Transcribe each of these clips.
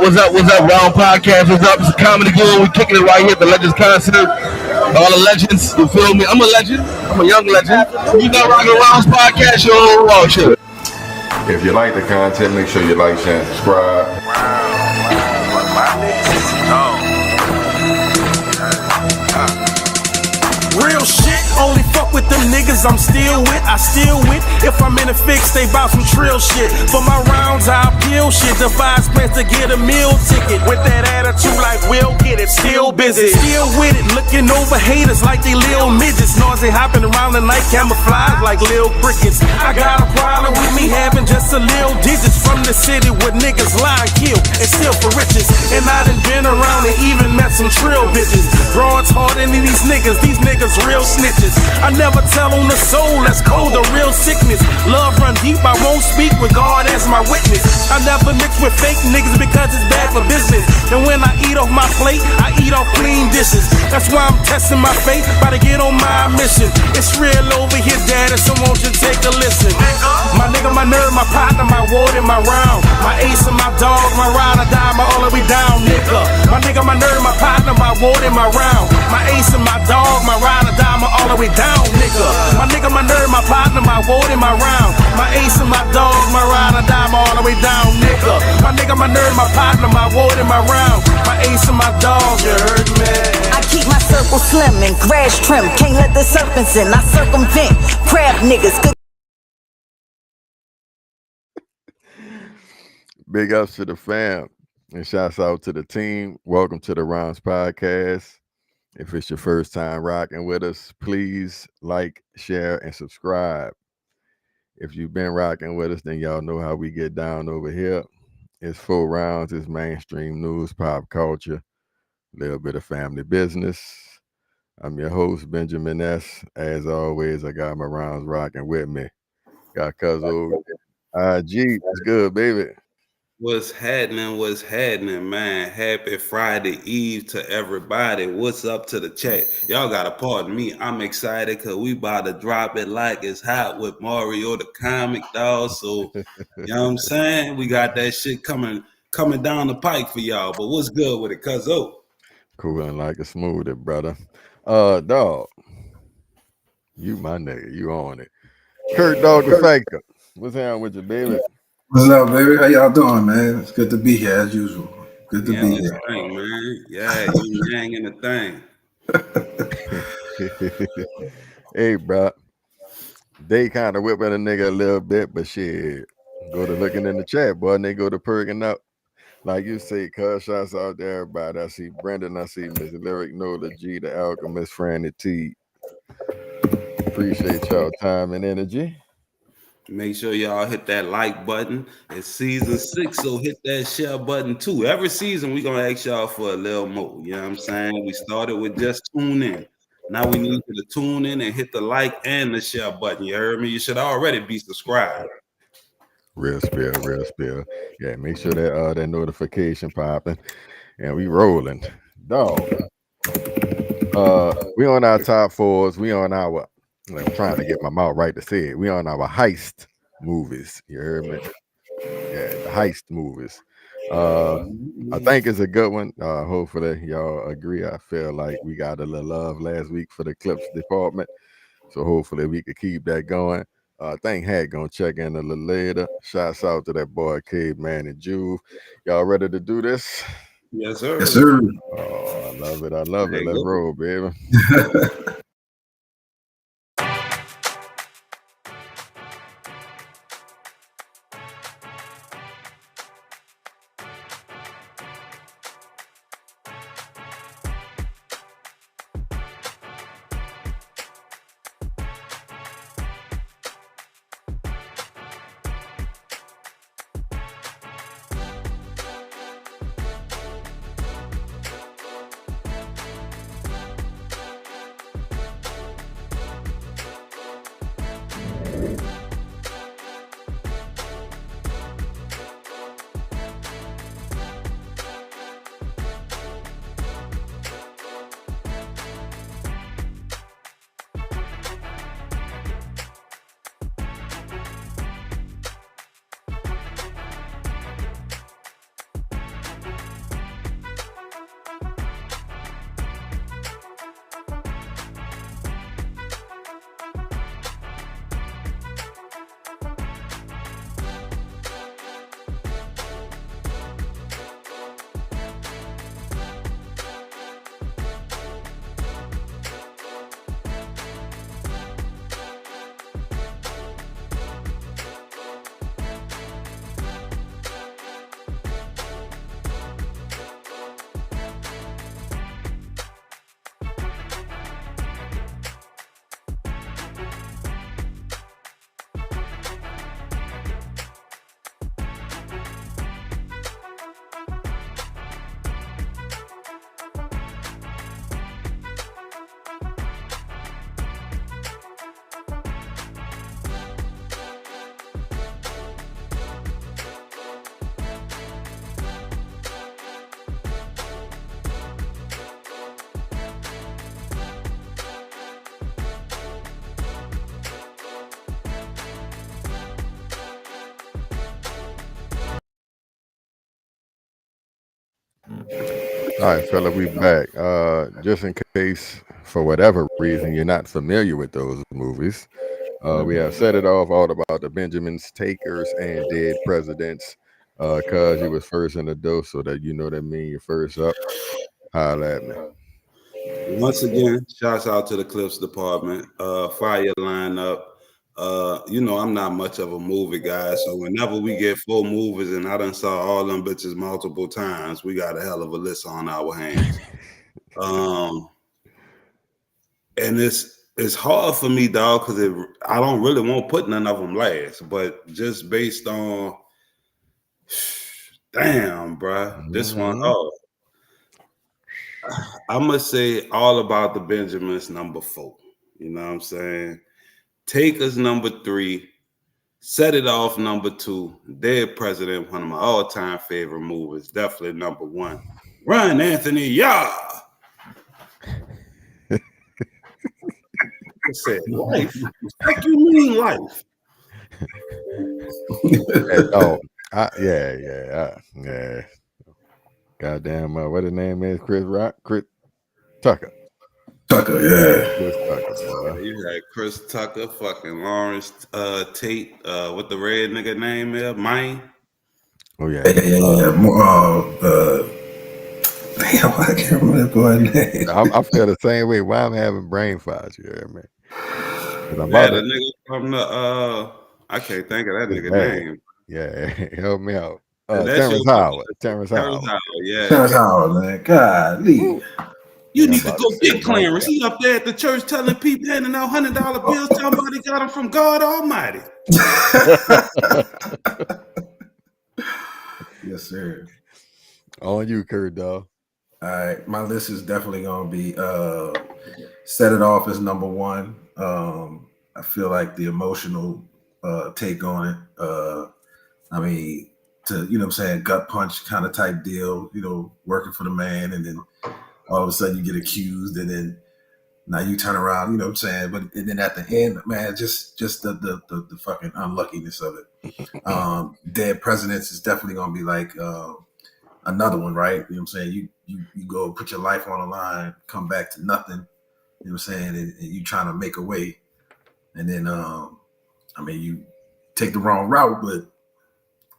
What's up? What's up? Round Podcast. What's up? It's a comedy goal. We kicking it right here at the Legends concert. All the legends, you feel me? I'm a legend. I'm a young legend. You got rocking Rounds Podcast, yo. Oh, shit. If you like the content, make sure you like, share, and subscribe. Real shit, only fuck with them niggas I'm still with, I still with. If I'm in a fix, they bout some trill shit. For my rounds, I'll peel shit. Devise plans to get a meal ticket. With that attitude like we'll get it, still busy. Still with it, looking over haters like they little midgets. Noisy hopping around the night, camouflage like little crickets. I got a problem with me having just a little digits. From the city where niggas lie, kill, and steal for riches. And I done been around and even met some trill bitches. Broads harder than these niggas real snitches. I never tell on the soul, that's cold, the real sickness. Love run deep, I won't speak with God as my witness. I never mix with fake niggas because it's bad for business. And when I eat off my plate, I eat off clean dishes. That's why I'm testing my faith, about to get on my mission. It's real over here, daddy, so won't you take a listen. My nigga, my nerd, my partner, my ward, and my round. My ace and my dog, my ride or die, my all the way down, nigga. My nigga, my nerd, my partner, my ward, and my round. My ace and my dog, my ride or die, my all the way down, nigga. My nigga, my nerd, my partner, my ward, and my round. My ace and my dog, my ride or die, my all the way down, nigga. My nigga, my nerd, my partner, my ward, and my round. My ace and my dog, you heard me. I keep my circle slim and grass trim. Can't let the serpents in. I circumvent crab niggas. Big ups to the fam and shouts out to the team. Welcome to the Rounds Podcast. If it's your first time rocking with us, please like, share, and subscribe. If you've been rocking with us, then y'all know how we get down over here. It's 4 rounds, it's mainstream news, pop culture, a little bit of family business. I'm your host, Benjamin S. As always, I got my rounds rocking with me. Got Cuzzo IG. What's good, baby? What's happening, man? Happy Friday Eve to everybody. What's up to the chat? Y'all gotta pardon me. I'm excited because we about to drop it like it's hot with Mario the comic, dog. So, you know what I'm saying? We got that shit coming down the pike for y'all. But what's good with it, Cuzzo? Cool and like a smoothie, brother. Dog. You my nigga. You on it. Kurt Dog the Faker. What's happening with you, baby? What's up, baby? How y'all doing, man? It's good to be here as usual. Good to be here. Thing, man. Yeah, you yang in the thing. Hey, bro. They kind of whipping a nigga a little bit, but shit. Go to looking in the chat, boy, and they go to perking up. Like you say, cuz shots out there, everybody. I see Brendan, I see Miss Lyric, Nola G, the Alchemist, Franny T. Appreciate y'all time and energy. Make sure y'all hit that like button. It's season 6, so hit that share button too. Every season, we're going to ask y'all for a little more. You know what I'm saying? We started with just tune in. Now we need you to tune in and hit the like and the share button. You heard me? You should already be subscribed. Real spill. Yeah, make sure that notification popping. And we rolling. Dog. We on our top 4s. We on our... I'm trying to get my mouth right to say it. We on our heist movies. You heard me? Yeah, the heist movies. I think it's a good one. Hopefully y'all agree. I feel like we got a little love last week for the clips department. So hopefully we could keep that going. I think Hat gonna check in a little later. Shouts out to that boy Caveman and Juve. Y'all ready to do this? Yes, sir. Yes, sir. Oh, I love it. Let's roll, baby. All right, fella, we back. Just in case, for whatever reason, you're not familiar with those movies, we have set it off all about the Benjamins, Takers, and Dead Presidents. Cause you was first in the dose, so that you know that mean you're first up. Holla at me. Once again, shouts out to the Clips Department. Fire lineup. I'm not much of a movie guy, so whenever we get 4 movies and I done saw all them bitches multiple times, we got a hell of a list on our hands. And it's hard for me, dog, because I don't really want to put none of them last, but just based on, damn, bruh, this one, I must say All About the Benjamins number 4. You know what I'm saying? Takers number 3. Set It Off number 2. Dead President, one of my all-time favorite movies. Definitely number 1. Run, Anthony, yeah. I said life. What you mean life? Yeah. Goddamn, what his name is? Chris Tucker. Tucker, yeah. Chris Tucker, boy. You had Chris Tucker, fucking Lawrence Tate, what the red nigga name is, Mine. Oh yeah. Damn, I can't remember that boy's name. I feel the same way. Why I'm having brain farts, you hear me? The nigga from the I can't think of that nigga name. Yeah, help me out. Terrence Howard. Yeah. Terrence Howard, man. Golly. You need to go get Clarence. He up there at the church telling people, handing out $100 bills. Somebody got him from God Almighty. Yes, sir. On you, Kurt, dog. All right, my list is definitely gonna be Set It Off as number 1. I feel like the emotional take on it. I mean, to what I'm saying, gut punch kind of type deal. Working for the man, and then all of a sudden you get accused, and then now you turn around. You know what I'm saying? But and then at the end, man, just the fucking unluckiness of it. Dead Presidents is definitely gonna be like another one, right? You know what I'm saying? You go put your life on the line, come back to nothing. You know what I'm saying? And you trying to make a way, and then you take the wrong route, but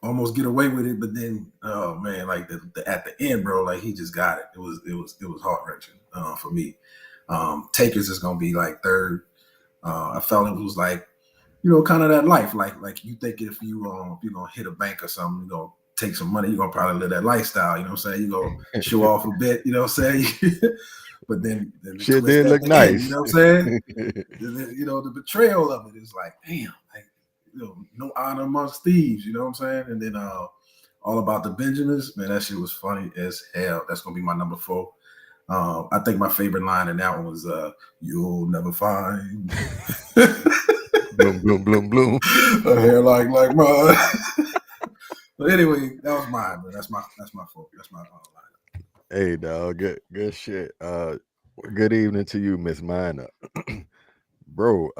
almost get away with it. But then, oh man, like at the end, bro, like he just got it. It was heart wrenching for me. Takers is gonna be like third. I felt it was like, kind of that life, like you think if you gonna hit a bank or something, you're gonna take some money, you're gonna probably live that lifestyle. You know what I'm saying? You're gonna show off a bit. You know what I'm saying? But then shit did look nice. End, you know what I'm saying? The betrayal of it is like, damn, like, no honor amongst thieves. You know what I'm saying? And then All About the Benjamins, man, that shit was funny as hell. That's gonna be my number 4. I think my favorite line in that one was "You'll never find bloom, bloom, bloom, bloom a hair like mine." But anyway, that was mine, man. That's my 4. That's my line. Hey, dog, good shit. Good evening to you, Miss Minor. Bro,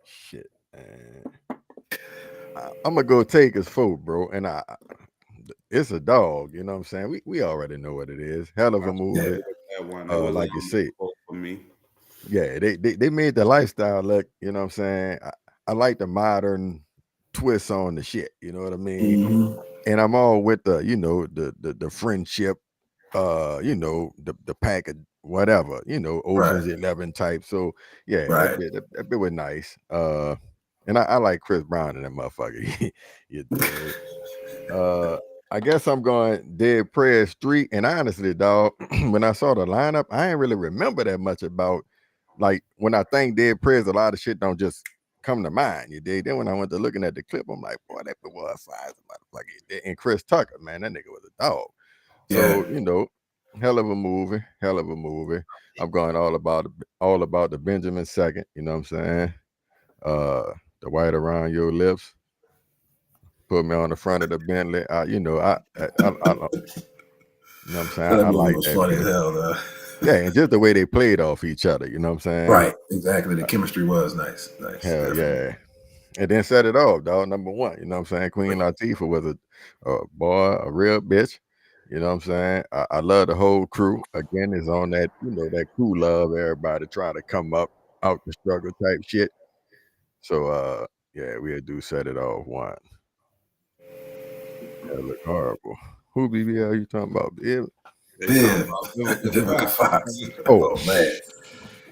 shit, man. I'm gonna go take his 4, bro, and it's a dog. You know what I'm saying? We already know what it is. Hell of a movie. Like you say, for me. Yeah, they made the lifestyle look. You know what I'm saying? I like the modern twist on the shit. You know what I mean? Mm-hmm. And I'm all with the the friendship. The pack of whatever. Ocean's 11 type. So yeah, right. that bit was nice. And I like Chris Brown and that motherfucker. I guess I'm going Dead Prez Street. And honestly, dog, when I saw the lineup, I ain't really remember that much about, like, when I think Dead Prez, a lot of shit don't just come to mind. You dig? Then when I went to looking at the clip, I'm like, boy, that was fire, motherfucker. And Chris Tucker, man, that nigga was a dog. So, hell of a movie. I'm going all about the Benjamin second. You know what I'm saying? The white around your lips. Put me on the front of the Bentley. You know what I'm saying? I like that. Funny as hell, though. Yeah, and just the way they played off each other. You know what I'm saying? Right, exactly. The chemistry was nice. Hell definitely. Yeah. And then Set It Off, dog. Number 1. You know what I'm saying? Queen Latifah was a boy, a real bitch. You know what I'm saying? I love the whole crew. Again, it's on that, that crew love, everybody trying to come up out the struggle type shit. So yeah, we'll do set it off one. That look horrible. Who BBL you talking about? Bill? They talking about Vivica Fox. Oh man.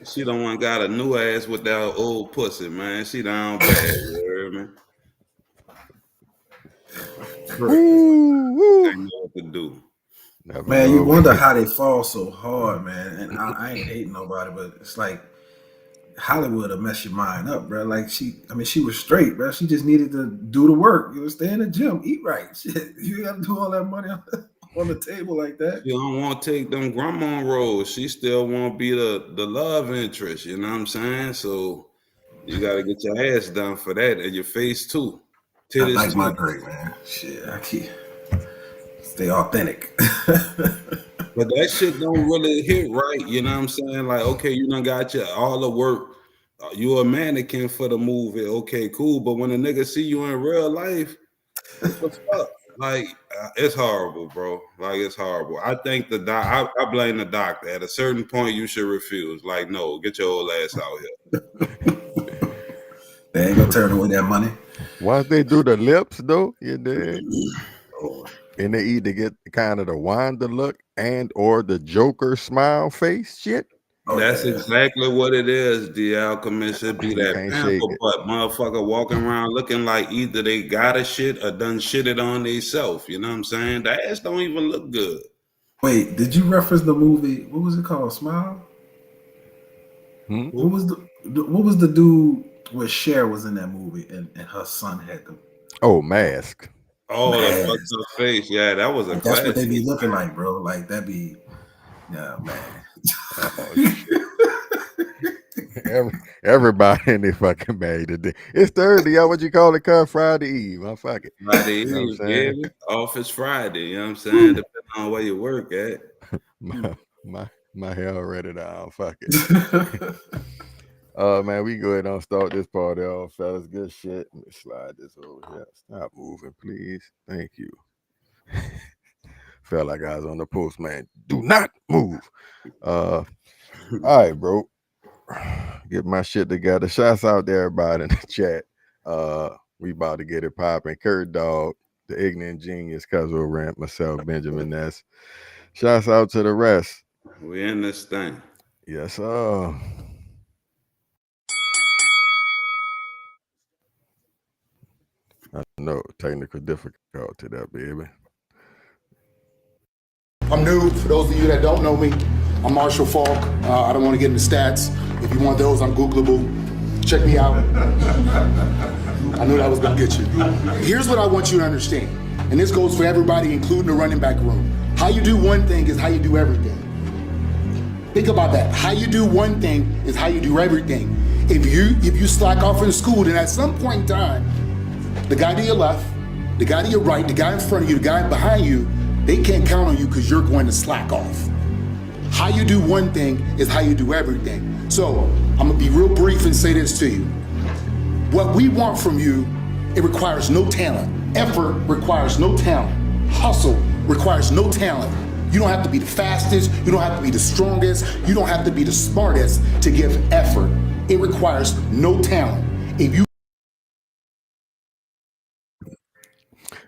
She don't want got a new ass with that old pussy, man. She down bad, you heard me? Ooh, Ain't know what to do. never Man, you know. wonder how they fall so hard, man. And I ain't hating nobody, but it's like Hollywood will mess your mind up, bro. Like she was straight, bro. She just needed to do the work. Stay in the gym, eat right. Shit, you got to do all that money on the table like that. She don't want to take them grandma roles. She still want to be the love interest. You know what I'm saying? So you got to get your ass done for that, and your face too. I like my great, man. Shit, I keep stay authentic. But that shit don't really hit right. You know what I'm saying? Like, okay, you done got all the work. You a mannequin for the movie. Okay, cool. But when a nigga see you in real life, what the fuck? Like, it's horrible, bro. Like, it's horrible. I think I blame the doctor. At a certain point, you should refuse. Like, no, get your old ass out here. They ain't gonna turn away that money. Once they do the lips, though, you dig? And they either get kind of the Wanda look and or the Joker smile face shit. That's exactly what it is. The Alchemist should be that pamper butt motherfucker walking around looking like either they got a shit or done shitted on themselves. You know what I'm saying? The ass don't even look good. Wait, did you reference the movie? What was it called? Smile? What was the dude where Cher was in that movie and her son had them? Oh, Mask. Oh, that fucked up face. Yeah, that was a That's what they be looking like, bro. Like that be, yeah, man. Everybody in their fucking bag today. It's Thursday, y'all. What you call it? Friday Eve. I'm fucking Friday Eve, baby. Office Friday. You know what I'm saying? Depending on where you work at. my hair already down. Fuck it. Man, we go ahead and start this party off, fellas. Good shit. Let me slide this over here. Stop moving, please. Thank you. Felt like I was on the post, man. Do not move. All right, bro. Get my shit together. Shouts out to everybody in the chat. We about to get it popping. Kurt Dog, the ignorant genius, Cuzzo Rant, myself, Benjamin Ness. Shouts out to the rest. We in this thing. Yes, I know, technical difficulty there, baby. I'm new. For those of you that don't know me, I'm Marshall Falk. I don't want to get into stats. If you want those, I'm Googleable. Check me out. I knew that was going to get you. Here's what I want you to understand, and this goes for everybody, including the running back room. How you do one thing is how you do everything. Think about that. How you do one thing is how you do everything. If you slack off in school, then at some point in time, the guy to your left, the guy to your right, the guy in front of you, the guy behind you, they can't count on you because you're going to slack off. How you do one thing is how you do everything. So I'm gonna be real brief and say this to you. What we want from you, it requires no talent. Effort requires no talent. Hustle requires no talent. You don't have to be the fastest, you don't have to be the strongest, you don't have to be the smartest to give effort. It requires no talent. If you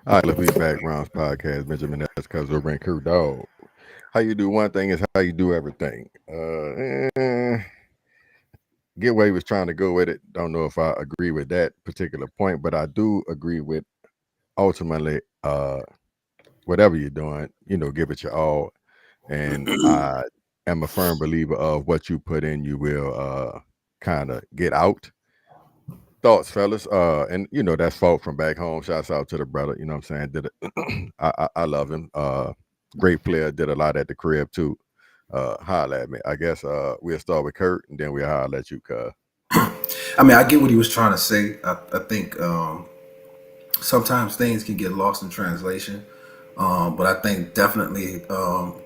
All right, let's be back. Rounds Podcast, Benjamin Ness, Cuzzo Rant, Kurt Dog. How you do one thing is how you do everything. Get where he was trying to go with it. Don't know if I agree with that particular point, but I do agree with ultimately whatever you're doing, give it your all. And I am a firm believer of what you put in, you will kind of get out. Thoughts, fellas. And that's Fault from back home. Shouts out to the brother. You know what I'm saying? Did it. I love him. Great player. Did a lot at the crib too. Holla at me. I guess we'll start with Kurt and then we'll holla at you, cuz. I mean, I get what he was trying to say. I think sometimes things can get lost in translation. But I think definitely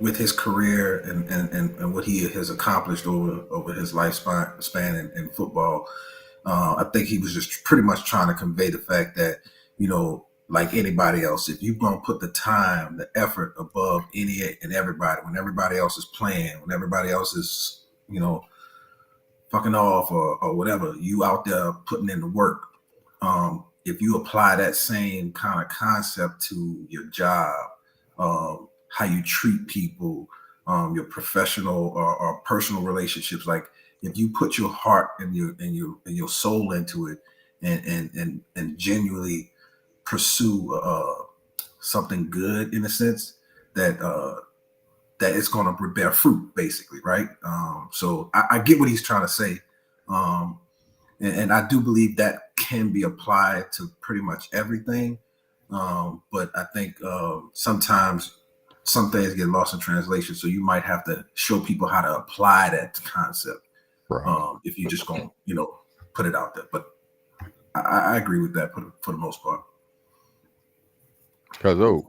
with his career and what he has accomplished over his lifespan in football, I think he was just pretty much trying to convey the fact that, like anybody else. If you're gonna put the time, the effort above any and everybody, when everybody else is playing, when everybody else is, fucking off or whatever, you out there putting in the work. If you apply that same kind of concept to your job, how you treat people, your professional or personal relationships, like if you put your heart and your soul into it and genuinely pursue something good, in a sense that it's going to bear fruit, basically, right? So I get what he's trying to say, and I do believe that can be applied to pretty much everything. But I think sometimes some things get lost in translation, so you might have to show people how to apply that concept. Right. If you just gonna put it out there. But I agree with that for the most part. Cause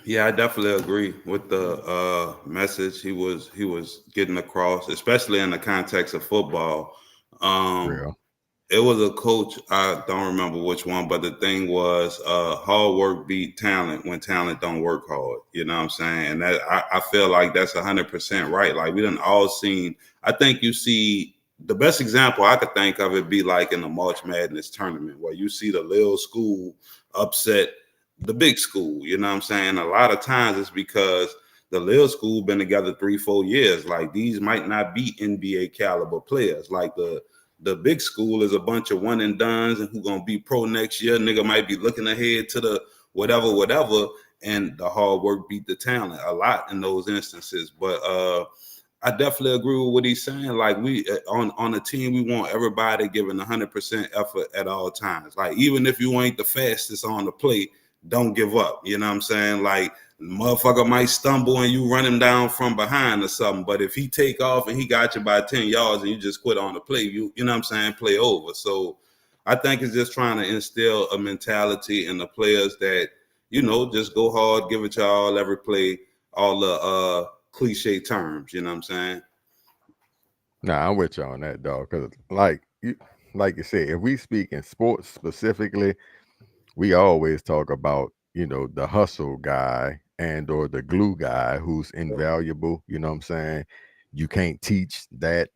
Yeah, I definitely agree with the message he was getting across, especially in the context of football. real. It was a coach, I don't remember which one, but the thing was hard work beat talent when talent don't work hard. You know what I'm saying? And that I feel like that's 100% right. Like we done all seen, I think you see the best example I could think of it be like in the March Madness tournament where you see the little school upset the big school. You know what I'm saying? A lot of times it's because the little school been together 3-4 years. Like these might not be NBA caliber players. Like the big school is a bunch of one and dones and who gonna be pro next year. Nigga might be looking ahead to the whatever, and the hard work beat the talent a lot in those instances. But I definitely agree with what he's saying. Like we on a team, we want everybody giving 100% effort at all times. Like even if you ain't the fastest on the plate, don't give up. You know what I'm saying? Like motherfucker might stumble and you run him down from behind or something. But if he take off and he got you by 10 yards and you just quit on the play, you know what I'm saying, play over. So I think it's just trying to instill a mentality in the players that, just go hard, give it y'all every play, all the cliche terms, you know what I'm saying? Nah, I'm with you on that, dog. Cause like you said, if we speak in sports specifically, we always talk about, the hustle guy and or the glue guy who's invaluable. You know what I'm saying? You can't teach that.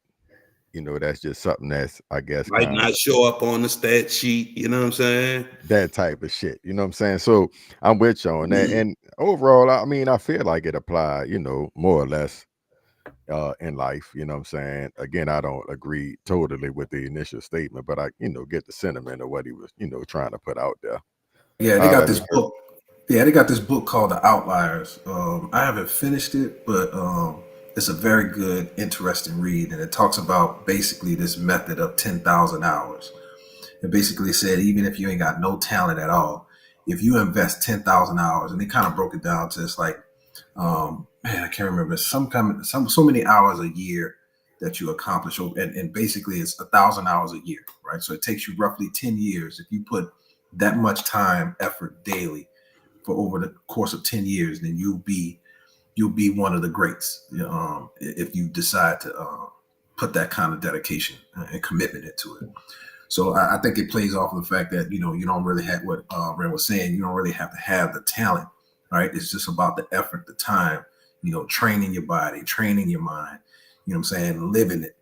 That's just something that's, I guess, Might kind of not show up on the stat sheet, you know what I'm saying? that type of shit. You know what I'm saying? So I'm with you on that. And overall, I mean, I feel like it applied, more or less in life. You know what I'm saying? Again, I don't agree totally with the initial statement, but I, get the sentiment of what he was, trying to put out there. Yeah, they got this book. Yeah, they got this book called The Outliers. I haven't finished it, but it's a very good, interesting read, and it talks about basically this method of 10,000 hours. It basically said even if you ain't got no talent at all, if you invest 10,000 hours, and they kind of broke it down to it's like, I can't remember, so many hours a year that you accomplish, and basically it's 1,000 hours a year, right? So it takes you roughly 10 years if you put that much time, effort daily for over the course of 10 years, then you'll be one of the greats. If you decide to put that kind of dedication and commitment into it. So I think it plays off of the fact that, you don't really have what Ren was saying. You don't really have to have the talent, right? It's just about the effort, the time, training your body, training your mind, you know what I'm saying? Living it,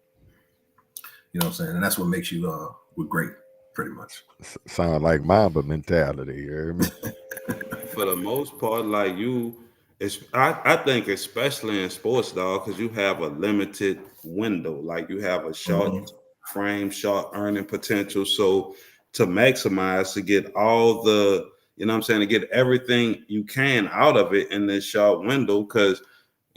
you know what I'm saying? And that's what makes you great, pretty much. Sound like Mamba mentality, you hear me? For the most part, like I think especially in sports, dog, because you have a limited window. Like you have a short frame, short earning potential. So to maximize, to get all the, you know what I'm saying, to get everything you can out of it in this short window, because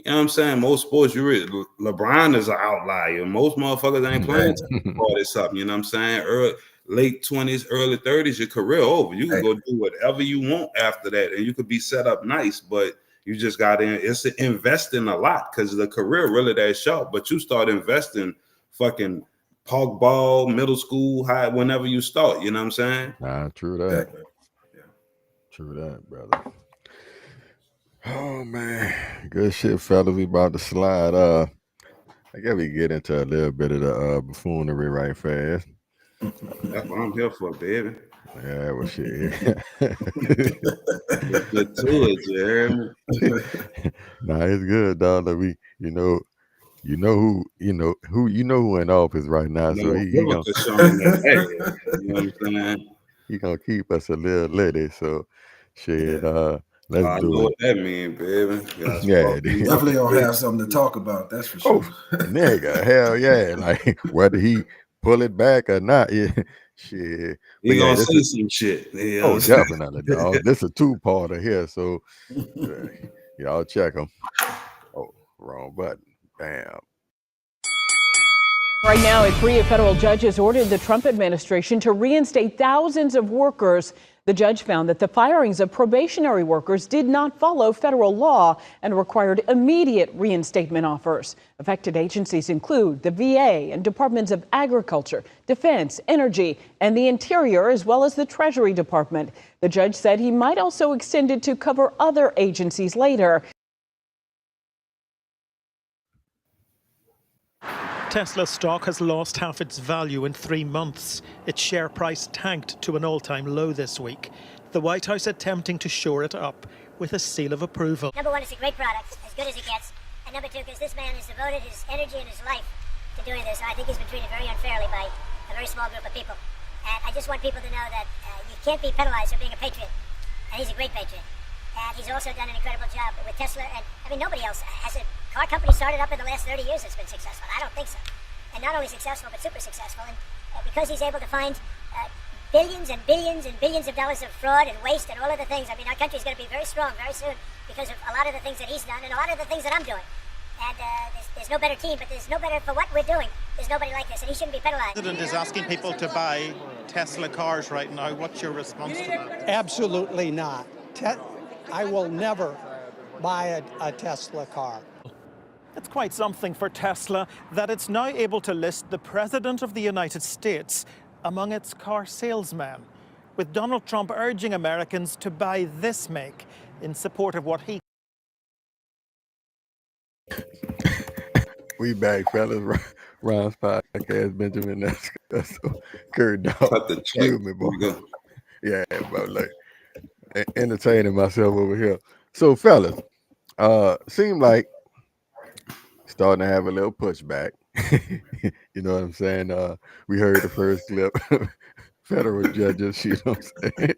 you know what I'm saying, most sports, LeBron is an outlier. Most motherfuckers ain't playing or something, you know what I'm saying? Late 20s, early 30s, your career over. You can go do whatever you want after that, and you could be set up nice, but you just got in. It's investing a lot because the career really that short. But you start investing fucking park ball, middle school, high, whenever you start. You know what I'm saying? Nah, true that. Yeah. True that, brother. Oh man, good shit, fellas. We about to slide. I guess we get into a little bit of the buffoonery right fast. That's what I'm here for, baby. Yeah, well, shit. Good to it, you heard me? Nah, it's good, dog. That we, who in office right now, so No, he gonna Vivica showing that ass. You know what I'm saying? he gonna keep us a little litty. So, shit, let's I do know it. what that means, baby. Gotta Yeah, spark me up. Definitely gonna have something to talk about. That's for oh, sure. nigga, hell yeah! Like whether he pull it back or not, yeah, shit. But You yeah, gonna this say is some shit. You know what I'm saying? definitely, dog. This is a two-parter here, so y'all check them. Oh, wrong button. Bam. Right now, a three federal judges ordered the Trump administration to reinstate thousands of workers. The judge found that the firings of probationary workers did not follow federal law and required immediate reinstatement offers. Affected agencies include the VA and Departments of Agriculture, Defense, Energy, and the Interior, as well as the Treasury Department. The judge said he might also extend it to cover other agencies later. Tesla stock has lost half its value in 3 months. Its share price tanked to an all-time low this week. The White House attempting to shore it up with a seal of approval. Number one, it's a great product, as good as it gets. And number two, because this man has devoted his energy and his life to doing this. And I think he's been treated very unfairly by a very small group of people. And I just want people to know that you can't be penalized for being a patriot. And he's a great patriot. And he's also done an incredible job with Tesla. And I mean, nobody else has a car company started up in the last 30 years that's been successful. I don't think so. And not only successful, but super successful. And because he's able to find billions and billions and billions of dollars of fraud and waste and all of the things, I mean, our country is going to be very strong very soon because of a lot of the things that he's done and a lot of the things that I'm doing. And there's no better team, but there's no better for what we're doing. There's nobody like this, and he shouldn't be penalized. The president is asking people to buy Tesla cars right now. What's your response to that? Absolutely not. I will never buy a Tesla car. It's quite something for Tesla that it's now able to list the President of the United States among its car salesmen, with Donald Trump urging Americans to buy this make in support of what he... We back, fellas. Ron's podcast, Benjamin. That's Kurt Dog. Excuse me, boy. Yeah, but like entertaining myself over here. So, fellas, seem like starting to have a little pushback. You know what I'm saying? We heard the first clip. Federal judges, you know what I'm saying?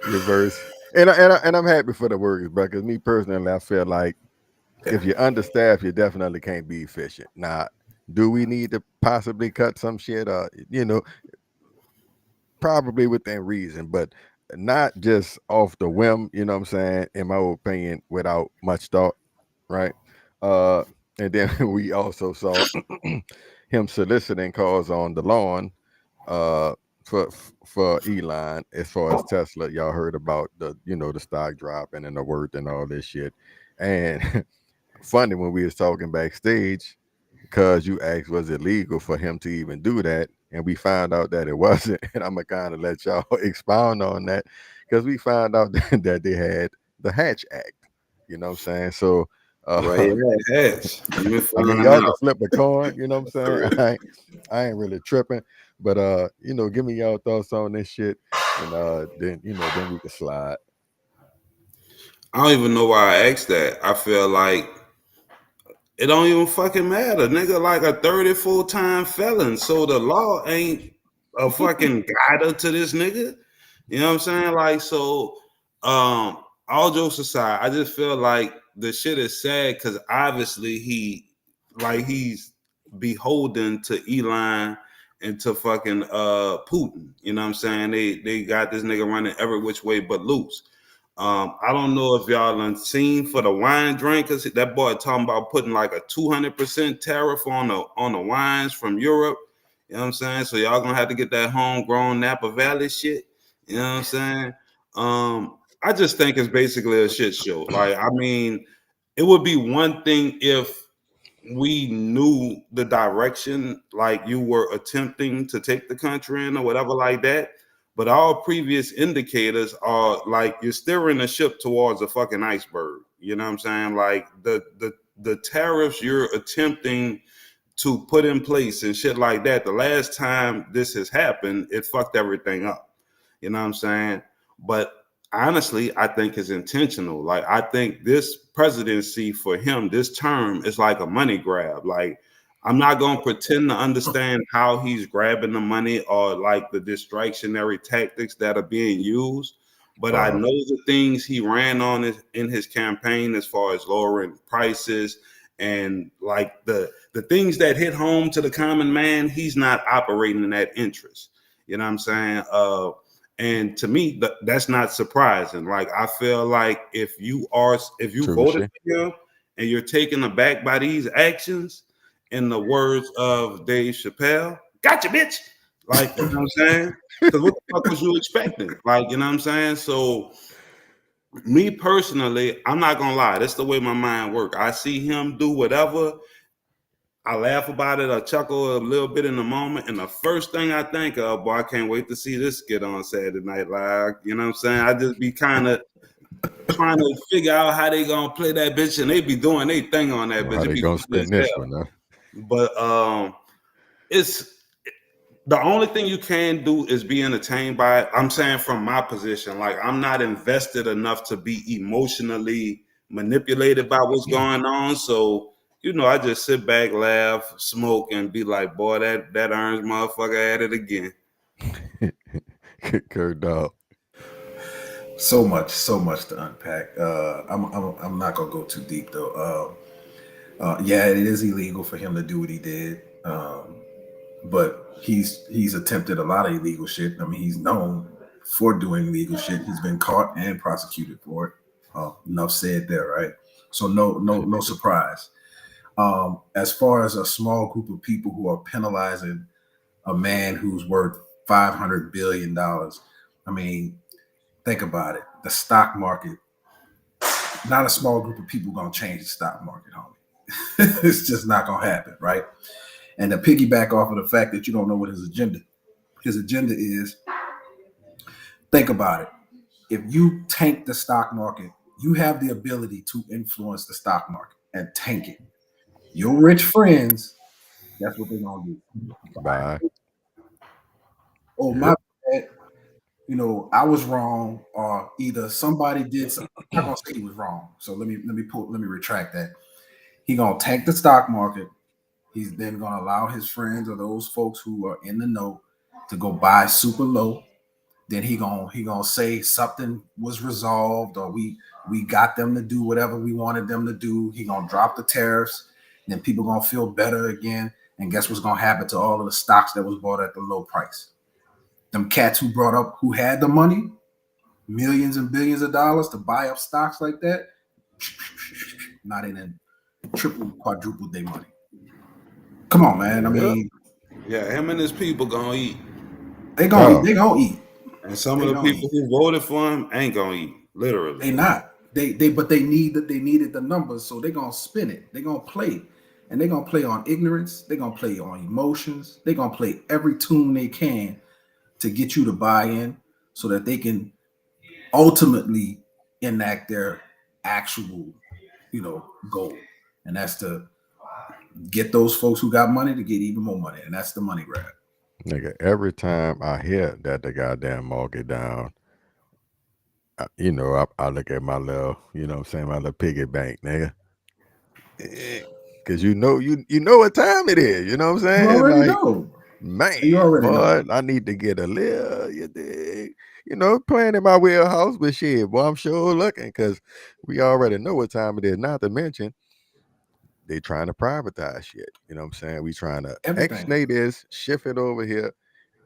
Reverse. And I'm happy for the workers, bro, because me personally, I feel like if you're understaffed, you definitely can't be efficient. Now, do we need to possibly cut some shit? Probably within reason, but not just off the whim, you know what I'm saying, in my opinion, without much thought, right? And then we also saw him soliciting cars on the lawn for Elon as far as Tesla. Y'all heard about the stock dropping and the worth and all this shit. And funny when we was talking backstage, because you asked was it legal for him to even do that, and we found out that it wasn't. And I'm gonna kind of let y'all expound on that, because we found out that they had the Hatch Act. You know what I'm saying? So Right, Hatch. I mean, y'all can flip a coin, you know what I'm saying? I ain't really tripping, but give me y'all thoughts on this shit, and then we can slide. I don't even know why I asked that. I feel like it don't even fucking matter. Nigga like a 30 full-time felon. So the law ain't a fucking guide to this nigga. You know what I'm saying? Like, so all jokes aside, I just feel like the shit is sad because obviously he's beholden to Elon and to fucking Putin. You know what I'm saying? They got this nigga running every which way but loose. I don't know if y'all done seen for the wine drinkers. That boy talking about putting like a 200% tariff on the wines from Europe. You know what I'm saying? So y'all gonna have to get that homegrown Napa Valley shit. You know what I'm saying? I just think it's basically a shit show. Like, I mean, it would be one thing if we knew the direction like you were attempting to take the country in or whatever like that. But all previous indicators are like you're steering the ship towards a fucking iceberg. You know what I'm saying? Like the tariffs you're attempting to put in place and shit like that. The last time this has happened, it fucked everything up. You know what I'm saying? But honestly, I think it's intentional. Like, I think this presidency for him, this term, is like a money grab. Like, I'm not going to pretend to understand how he's grabbing the money or like the distractionary tactics that are being used. But I know the things he ran on in his campaign as far as lowering prices and like the things that hit home to the common man, he's not operating in that interest. You know what I'm saying? And to me, that's not surprising. Like, I feel like if you voted for him and you're taken aback by these actions, in the words of Dave Chappelle, gotcha, bitch. Like, you know what I'm saying? Because what the fuck was you expecting? Like, you know what I'm saying? So, me personally, I'm not gonna lie. That's the way my mind works. I see him do whatever. I laugh about it, I chuckle a little bit in the moment, and the first thing I think of, boy, I can't wait to see this skit on Saturday Night Live. You know what I'm saying? I just be kind of trying to figure out how they gonna play that bitch, and they be doing their thing on that bitch. How they gonna spin this one, huh? But it's the only thing you can do is be entertained by it. I'm saying from my position, like, I'm not invested enough to be emotionally manipulated by what's going on. So, you know, I just sit back, laugh, smoke, and be like, boy, that Ernst motherfucker at it again. Kurt dog. So much to unpack. I'm not gonna go too deep though. Yeah, it is illegal for him to do what he did. But he's attempted a lot of illegal shit. I mean, he's known for doing illegal shit. He's been caught and prosecuted for it. Enough said there, right? So no surprise. As far as a small group of people who are penalizing a man who's worth $500 billion, I mean, think about it. The stock market, not a small group of people gonna change the stock market, homie. It's just not gonna happen, right? And to piggyback off of the fact that you don't know what his agenda is, think about it. If you tank the stock market, you have the ability to influence the stock market and tank it. Your rich friends, that's what they're gonna do. Bye. Oh, my bad. You know, I was wrong, or either somebody did something. I'm not gonna say he was wrong. So let me retract that. He gonna tank the stock market. He's then gonna allow his friends or those folks who are in the know to go buy super low. Then he gonna say something was resolved, or we got them to do whatever we wanted them to do. He gonna drop the tariffs. Then people gonna feel better again. And guess what's gonna happen to all of the stocks that was bought at the low price? Them cats who had the money, millions and billions of dollars to buy up stocks like that, not in triple, quadruple their money. Come on, man. I mean, yeah, him and his people gonna eat. They gonna eat. And some of the people who voted for him ain't gonna eat. Literally, they not. But they needed the numbers, so they gonna spin it. They gonna play, and they gonna play on ignorance. They gonna play on emotions. They gonna play every tune they can to get you to buy in, so that they can ultimately enact their actual, goal, and that's to get those folks who got money to get even more money, and that's the money grab. Nigga, every time I hear that the goddamn market down, I look at my little, my little piggy bank, nigga. Because you know what time it is, you know what I'm saying? You already know. Man, you already know. I need to get a little, you dig? Playing in my wheelhouse, but shit, boy, I'm sure looking, because we already know what time it is. Not to mention, they trying to privatize shit. You know what I'm saying? We trying to exnate this, shift it over here,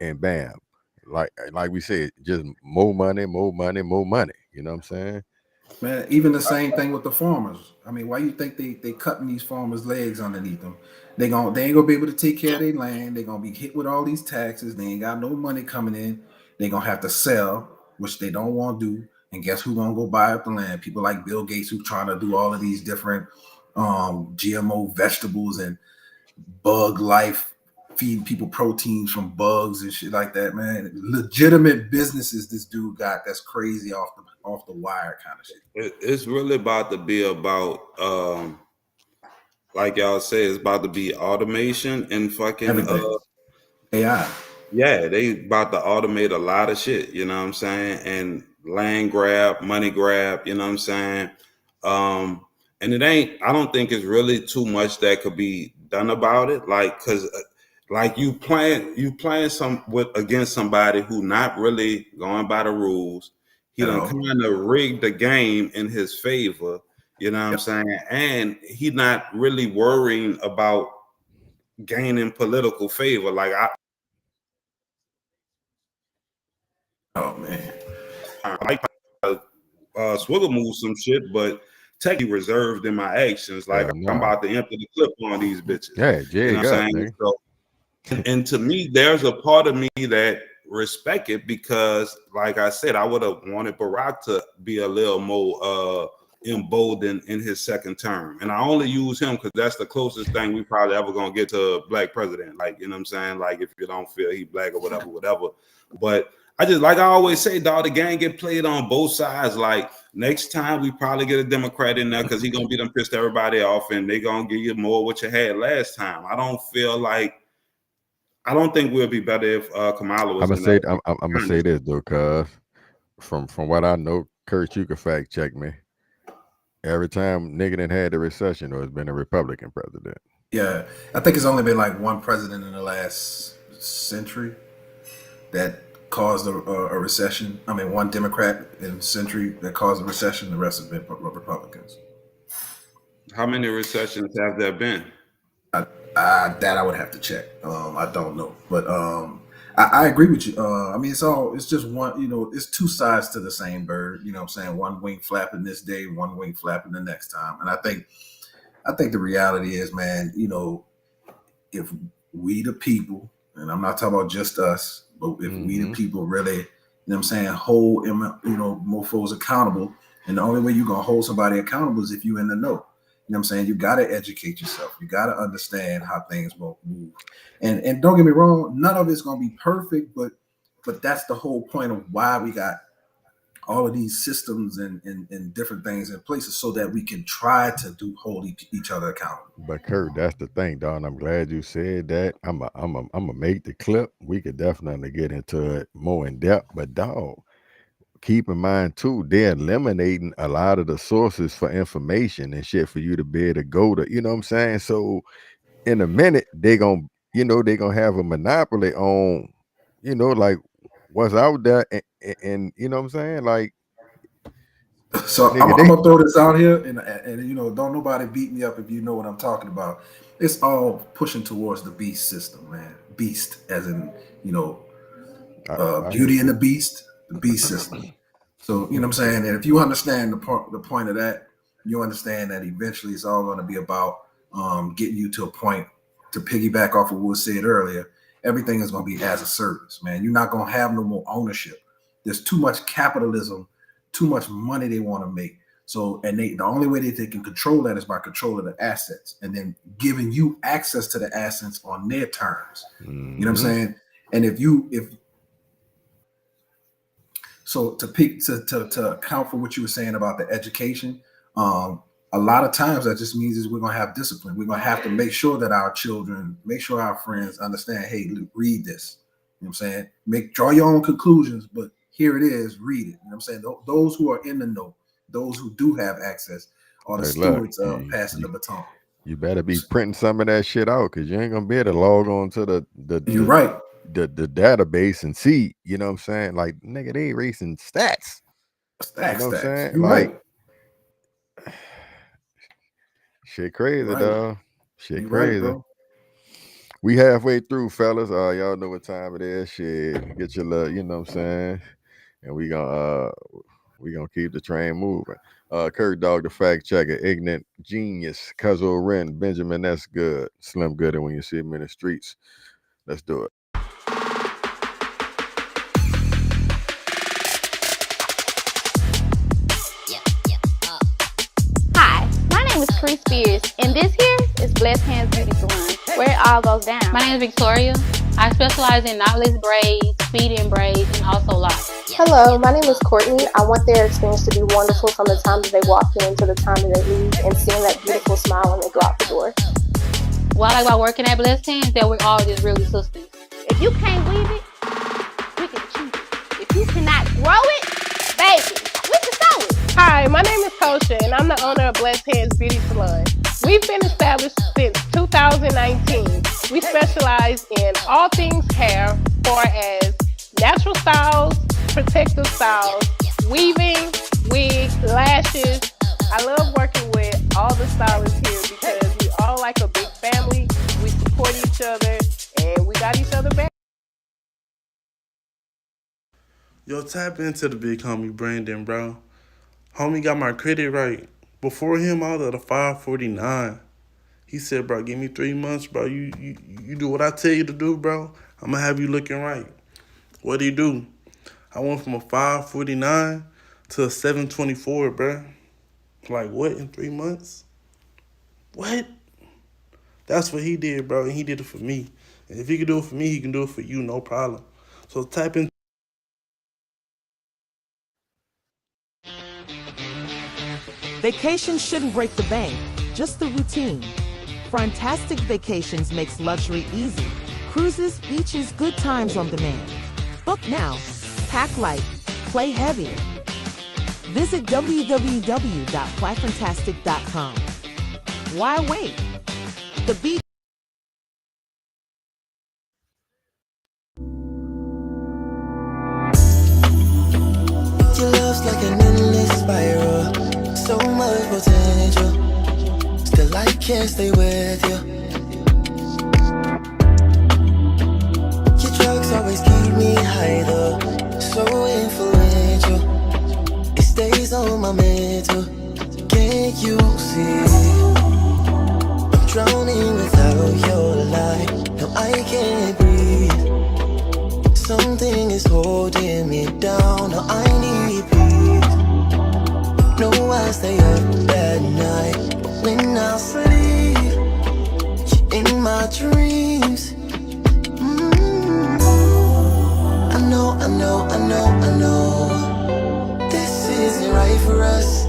and bam. Like we said, just more money. You know what I'm saying? Man, even the same thing with the farmers. I mean, why you think they cutting these farmers' legs underneath them? They ain't gonna be able to take care of their land. They're gonna be hit with all these taxes. They ain't got no money coming in. They're gonna have to sell, which they don't want to do. And guess who's gonna go buy up the land? People like Bill Gates, who trying to do all of these different GMO vegetables and bug life, feeding people proteins from bugs and shit like that, man. Legitimate businesses this dude got that's crazy off the wire kind of shit. It's really about to be about like y'all say, it's about to be automation and fucking AI. Yeah, they about to automate a lot of shit, you know what I'm saying? And land grab, money grab, you know what I'm saying? And it ain't, I don't think it's really too much that could be done about it. Like, cause like you playing some with against somebody who not really going by the rules. He At done all. kind of rigged the game in his favor, you know what I'm Yep. saying? And he not really worrying about gaining political favor. Like Oh man. I like Swiggle move some shit, but technically reserved in my actions. Like Yeah, I'm nah. about to empty the clip on these bitches. Yeah, You know jig what up, I'm saying? nigga. So, and to me, there's a part of me that respect it because, like I said, I would have wanted Barack to be a little more emboldened in his second term. And I only use him because that's the closest thing we probably ever gonna get to a black president. Like, you know what I'm saying? Like, if you don't feel he black or whatever. But I just, like I always say, dog, the game get played on both sides. Like, next time we probably get a Democrat in there because he gonna be done pissed everybody off and they gonna give you more what you had last time. I don't think we'll be better if Kamala was in there. I'm gonna say this though, cuz from what I know, Kurt, you can fact check me. Every time nigga done had a recession, or it's been a Republican president. Yeah, I think it's only been like one president in the last century that caused a recession. I mean, one Democrat in a century that caused a recession. The rest have been Republicans. How many recessions have there been? That I would have to check. I don't know, but I agree with you. I mean, it's just one. You know, it's two sides to the same bird. You know what I'm saying? One wing flapping this day, one wing flapping the next time. And I think the reality is, man, you know, if we the people, and I'm not talking about just us, but if we the people really, you know what I'm saying, hold, you know, mofos accountable, and the only way you're gonna hold somebody accountable is if you in the know. You know what I'm saying? You got to educate yourself. You got to understand how things will move. And don't get me wrong, none of it's going to be perfect, but that's the whole point of why we got all of these systems and different things in places so that we can try to hold each other accountable. But Kurt, that's the thing, Don. I'm glad you said that. I'm gonna make the clip. We could definitely get into it more in depth. But dog, keep in mind too, they're eliminating a lot of the sources for information and shit for you to be able to go to, you know what I'm saying? So in a minute, they're gonna have a monopoly on, you know, like what's out there and you know what I'm saying? Like, so nigga, I'm gonna throw this out here and you know, don't nobody beat me up if you know what I'm talking about. It's all pushing towards the beast system, man. Beast as in, you know, Beauty and the Beast system. So, you know what I'm saying? And if you understand the point of that, you understand that eventually it's all going to be about getting you to a point to piggyback off of what was said earlier. Everything is going to be as a service, man. You're not going to have no more ownership. There's too much capitalism, too much money they want to make. So, and the only way that they can control that is by controlling the assets and then giving you access to the assets on their terms. You know what I'm saying? And so to account for what you were saying about the education, a lot of times that just means is we're gonna have discipline. We're gonna have to make sure that our children, make sure our friends understand. Hey, read this. You know what I'm saying? Draw your own conclusions, but here it is. Read it. You know what I'm saying? Those who are in the know, those who do have access, are the stewards of passing the baton. You better be printing some of that shit out because you ain't gonna be able to log on to the You're right. The database and see, you know what I'm saying? Like, nigga, they erasing stats. You know what I'm saying? You're like, right. Shit crazy, Right. dog. Shit You're crazy. right, bro. We halfway through, fellas. Y'all know what time it is. Shit, get your love, you know what I'm saying? And we gonna keep the train moving. Kurt Dog, the fact checker, ignorant genius, Cuzzo Ren, Benjamin, that's good. Slim Good, and when you see him in the streets, let's do it. Hi, my name is Chris Spears, and this here is Blessed Hands Beauty Salon, where it all goes down. My name is Victoria. I specialize in knotless braids, feed-in braids, and also locks. Hello, my name is Courtney. I want their experience to be wonderful from the time that they walk in to the time that they leave, and seeing that beautiful smile when they go out the door. What I like about working at Blessed Hands is that we're all just really sisters. If If you can't weave it, we can cheat it. If you cannot grow it, baby, we can sew it. Hi, my name is Kosha, and I'm the owner of Blessed Hands Beauty Salon. We've been established since 2019. We specialize in all things hair, far as natural styles, protective styles, weaving, wigs, lashes. I love working with all the stylists here because we all like a big family. We support each other, and we got each other back. Yo, tap into the big homie Brandon, bro. Homie got my credit right. Before him, I was at a 549. He said, bro, give me 3 months, bro. You do what I tell you to do, bro. I'm going to have you looking right. What'd he do? I went from a 549 to a 724, bro. Like, what, in 3 months? What? That's what he did, bro, and he did it for me. And if he can do it for me, he can do it for you, no problem. So type in. Vacation shouldn't break the bank, just the routine. Fantastic Vacations makes luxury easy. Cruises, beaches, good times on demand. Book now. Pack light. Play heavy. Visit www.flyfantastic.com. Why wait? The beach. Your love's like an endless spiral. So much potential. Still I can't stay with you. Your drugs always keep me high though. So influential. It stays on my mental. Can't you see? I'm drowning without your light. No, I can't breathe. Something is holding me down. No, I need peace. No, I stay up at night, but when I sleep, you're in my dreams. I know this isn't right for us.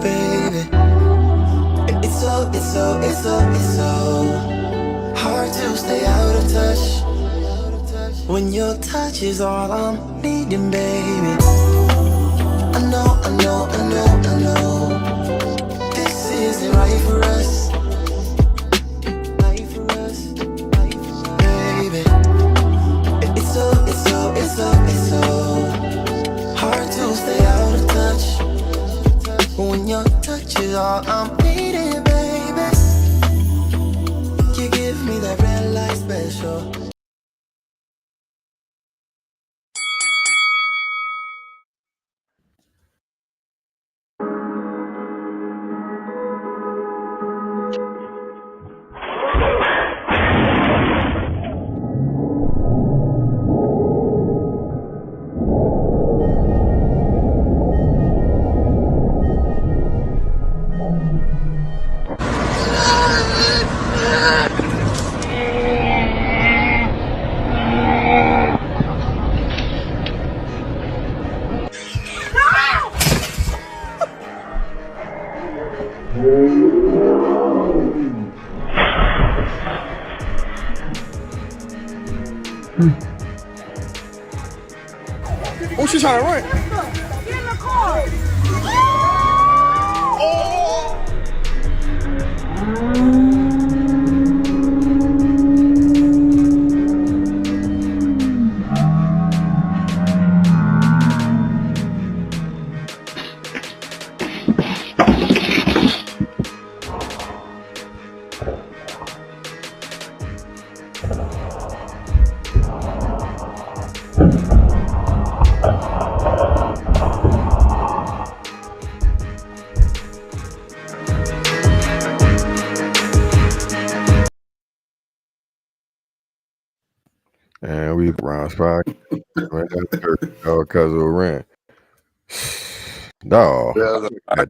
Baby. It's so hard to stay out of touch when your touch is all I'm needing, baby. I know this isn't right for us. Baby. It's so hard to stay out of touch when your touch is all I'm needing, baby. You give me that red light special. Oh, she's trying to run. Get in the car. And we Brown Spot because of rent. No, I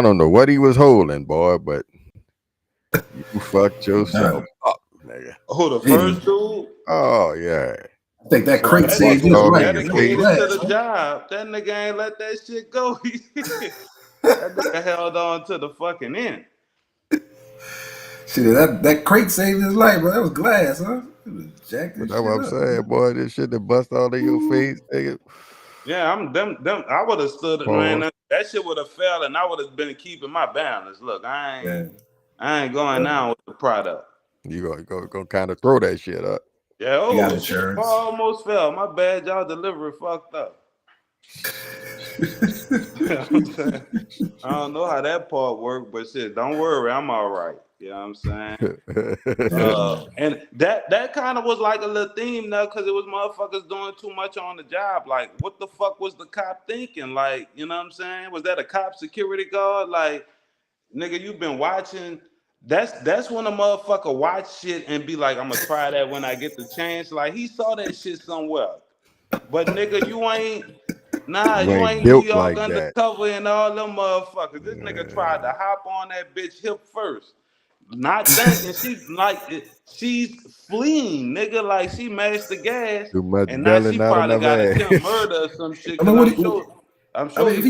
don't know what he was holding, boy, but you fucked yourself up, nigga. Who, the first dude? Oh yeah. I think that crate saved his dedicated to the job. That nigga ain't let that shit go. That nigga held on to the fucking end. Shit, that crate saved his life, bro. That was glass, huh? Jack But that's what I'm saying, boy. This shit that bust all in your face, nigga. Yeah, I would have stood it, man. That shit would have fell, and I would have been keeping my balance. Look, I ain't going down with the product. You gonna kind of throw that shit up. Yeah, shit, almost fell. My bad, y'all delivery fucked up. You know what I'm saying? I don't know how that part worked, but shit, don't worry, I'm all right. You know what I'm saying? And that kind of was like a little theme now, because it was motherfuckers doing too much on the job. Like, what the fuck was the cop thinking? Like, you know what I'm saying? Was that a cop security guard? Like, nigga, you've been watching. That's when a motherfucker watch shit and be like, I'm gonna try that when I get the chance. Like, he saw that shit somewhere. But nigga, you ain't New York like undercover and all them motherfuckers. This nigga tried to hop on that bitch hip first. Not thinking she's fleeing, nigga. Like, she mashed the gas, and now she probably got attempt murder or some shit. I'm sure if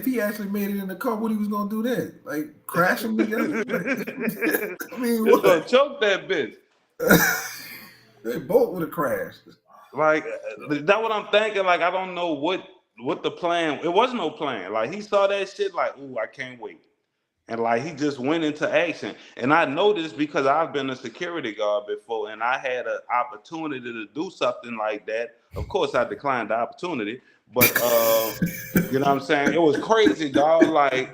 he actually made it in the car, what he was gonna do then? Like, crash him together? I mean, what? Gonna choke that bitch. They both would have crashed. Like, that's what I'm thinking. Like, I don't know what the plan. It was no plan. Like, he saw that shit. Like, ooh, I can't wait. And like, he just went into action. And I know this because I've been a security guard before, and I had an opportunity to do something like that. Of course, I declined the opportunity, but you know what I'm saying? It was crazy, dog. Like,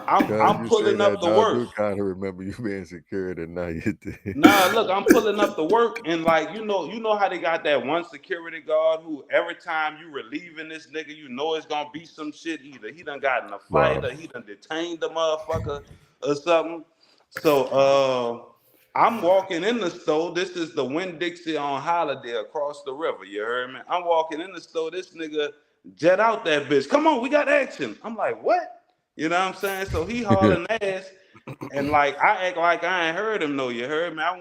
I'm pulling up the work. I kind of remember you being security, now you did. Nah, look, I'm pulling up the work, and like, you know how they got that one security guard who every time you relieving this nigga, you know it's gonna be some shit. Either he done got in a fight, or he done detained the motherfucker or something. So I'm walking in the store. This is the Winn-Dixie on Holiday across the river. You heard me? I'm walking in the store. This nigga jet out that bitch. Come on, we got action. I'm like, what? You know what I'm saying? So he hauling ass, and like, I act like I ain't heard him. No, you heard me? I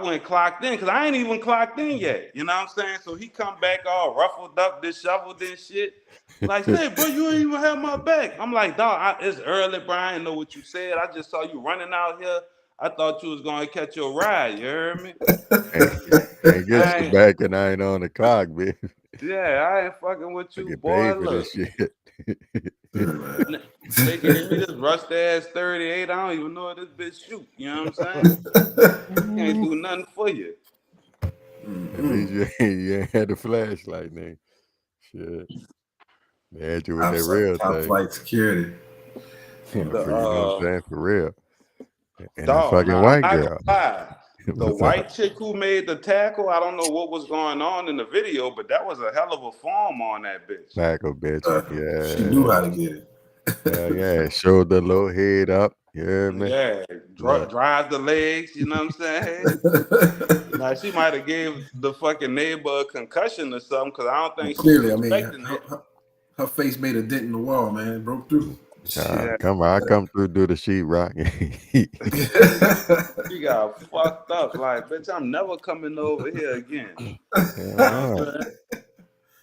went clocked in, because I ain't even clocked in yet. You know what I'm saying? So he come back all ruffled up, disheveled and shit. Like, hey, bro, you ain't even have my back. I'm like, dog, it's early, bro. I didn't know what you said. I just saw you running out here. I thought you was gonna catch your ride. You heard me? I guess the back, and I ain't on the clock, bitch. Yeah, I ain't fucking with you, get boy. paid for Look. this shit. They gave me this rust ass 38. I don't even know how this bitch shoot. You know what I'm saying? Can't do nothing for you. At least you ain't had the flashlight, nigga. Shit. They had you with that real top flight security. You know what I'm saying? For real. And Dog, the fucking white girl. The white chick who made the tackle, I don't know what was going on in the video, but that was a hell of a form on that bitch. Tackle, bitch. Yeah. She knew how to get it. Yeah. Showed the little head up. You heard me? Yeah. Drive the legs, you know what I'm saying? Now, she might have gave the fucking neighbor a concussion or something, because I don't think clearly, she was expecting it. Her face made a dent in the wall, man. Broke through. Come on, I come through, do the sheetrock. She got fucked up. Like, bitch, I'm never coming over here again.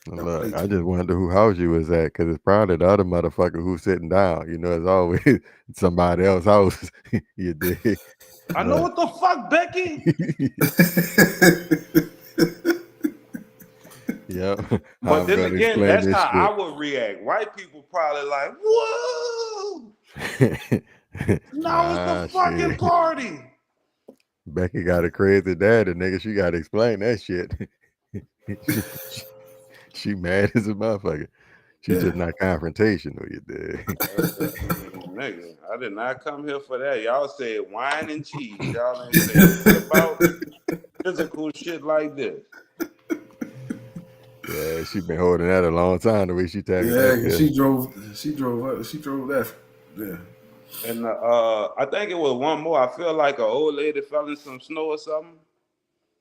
Look, I just wonder who house you was at, because it's probably the other motherfucker who's sitting down. You know, it's always somebody else's house. You dig? I know what the fuck, Becky. Yeah. But then again, that's how I would react. White people probably like, whoa. Now it's the fucking party. Becky got a crazy daddy, nigga. She got to explain that shit. She mad as a motherfucker. She's just not confrontational, you dig? Nigga, I did not come here for that. Y'all said wine and cheese. Y'all ain't saying about physical shit like this. Yeah, she been holding that a long time. The way she tagged. Yeah, she drove that. Yeah. And I think it was one more. I feel like an old lady fell in some snow or something.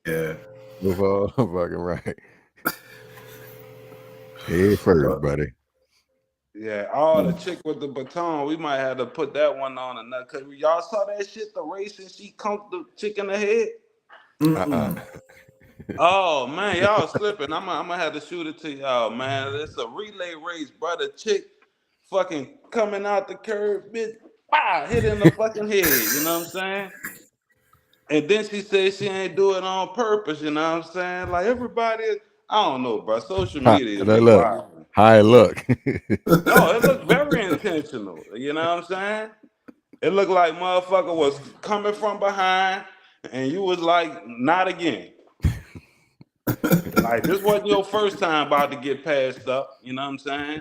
Yeah. With fucking right. Head first, buddy. Yeah, the chick with the baton, we might have to put that one on another. Cause y'all saw that shit, the race, and she conked the chick in the head. Oh man, y'all slipping. I'm gonna have to shoot it to y'all, man. It's a relay race, brother. Chick fucking coming out the curb, bitch. bah, hit her in the fucking head. You know what I'm saying? And then she said she ain't do it on purpose. You know what I'm saying? Like everybody, I don't know, bro. Social media is just Look, wild. how it look. No, it looked very intentional. You know what I'm saying? It looked like motherfucker was coming from behind, and you was like, not again. Like this wasn't your first time about to get passed up. You know what I'm saying?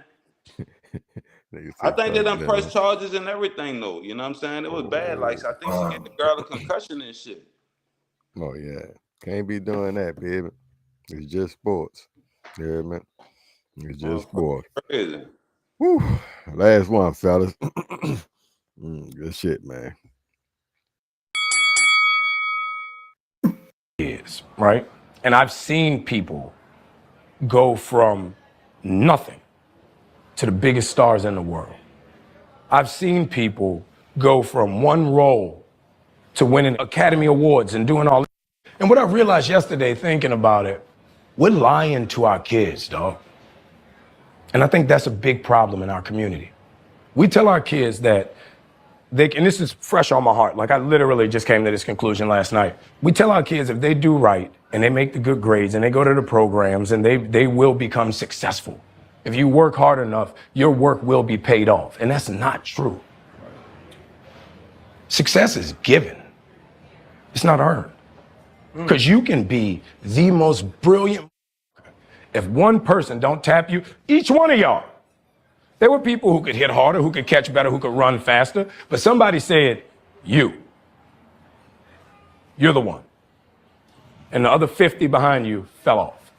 I think they done pressed charges and everything though. You know what I'm saying? It was bad. Like I think she gave the girl a concussion and shit. Oh yeah, can't be doing that, baby. It's just sports. You hear me? It's just sports. Crazy. Whew. Last one, fellas. Good shit, man. Is right, and I've seen people go from nothing to the biggest stars in the world. I've seen people go from one role to winning Academy Awards and doing all that. And what I realized yesterday thinking about it, we're lying to our kids, dog. And I think that's a big problem in our community. We tell our kids that and this is fresh on my heart, like I literally just came to this conclusion last night. We tell our kids if they do right and they make the good grades and they go to the programs and they will become successful. If you work hard enough, your work will be paid off. And that's not true. Success is given. It's not earned. Because you can be the most brilliant. If one person don't tap you, each one of y'all, there were people who could hit harder, who could catch better, who could run faster, but somebody said, you're the one. And the other 50 behind you fell off.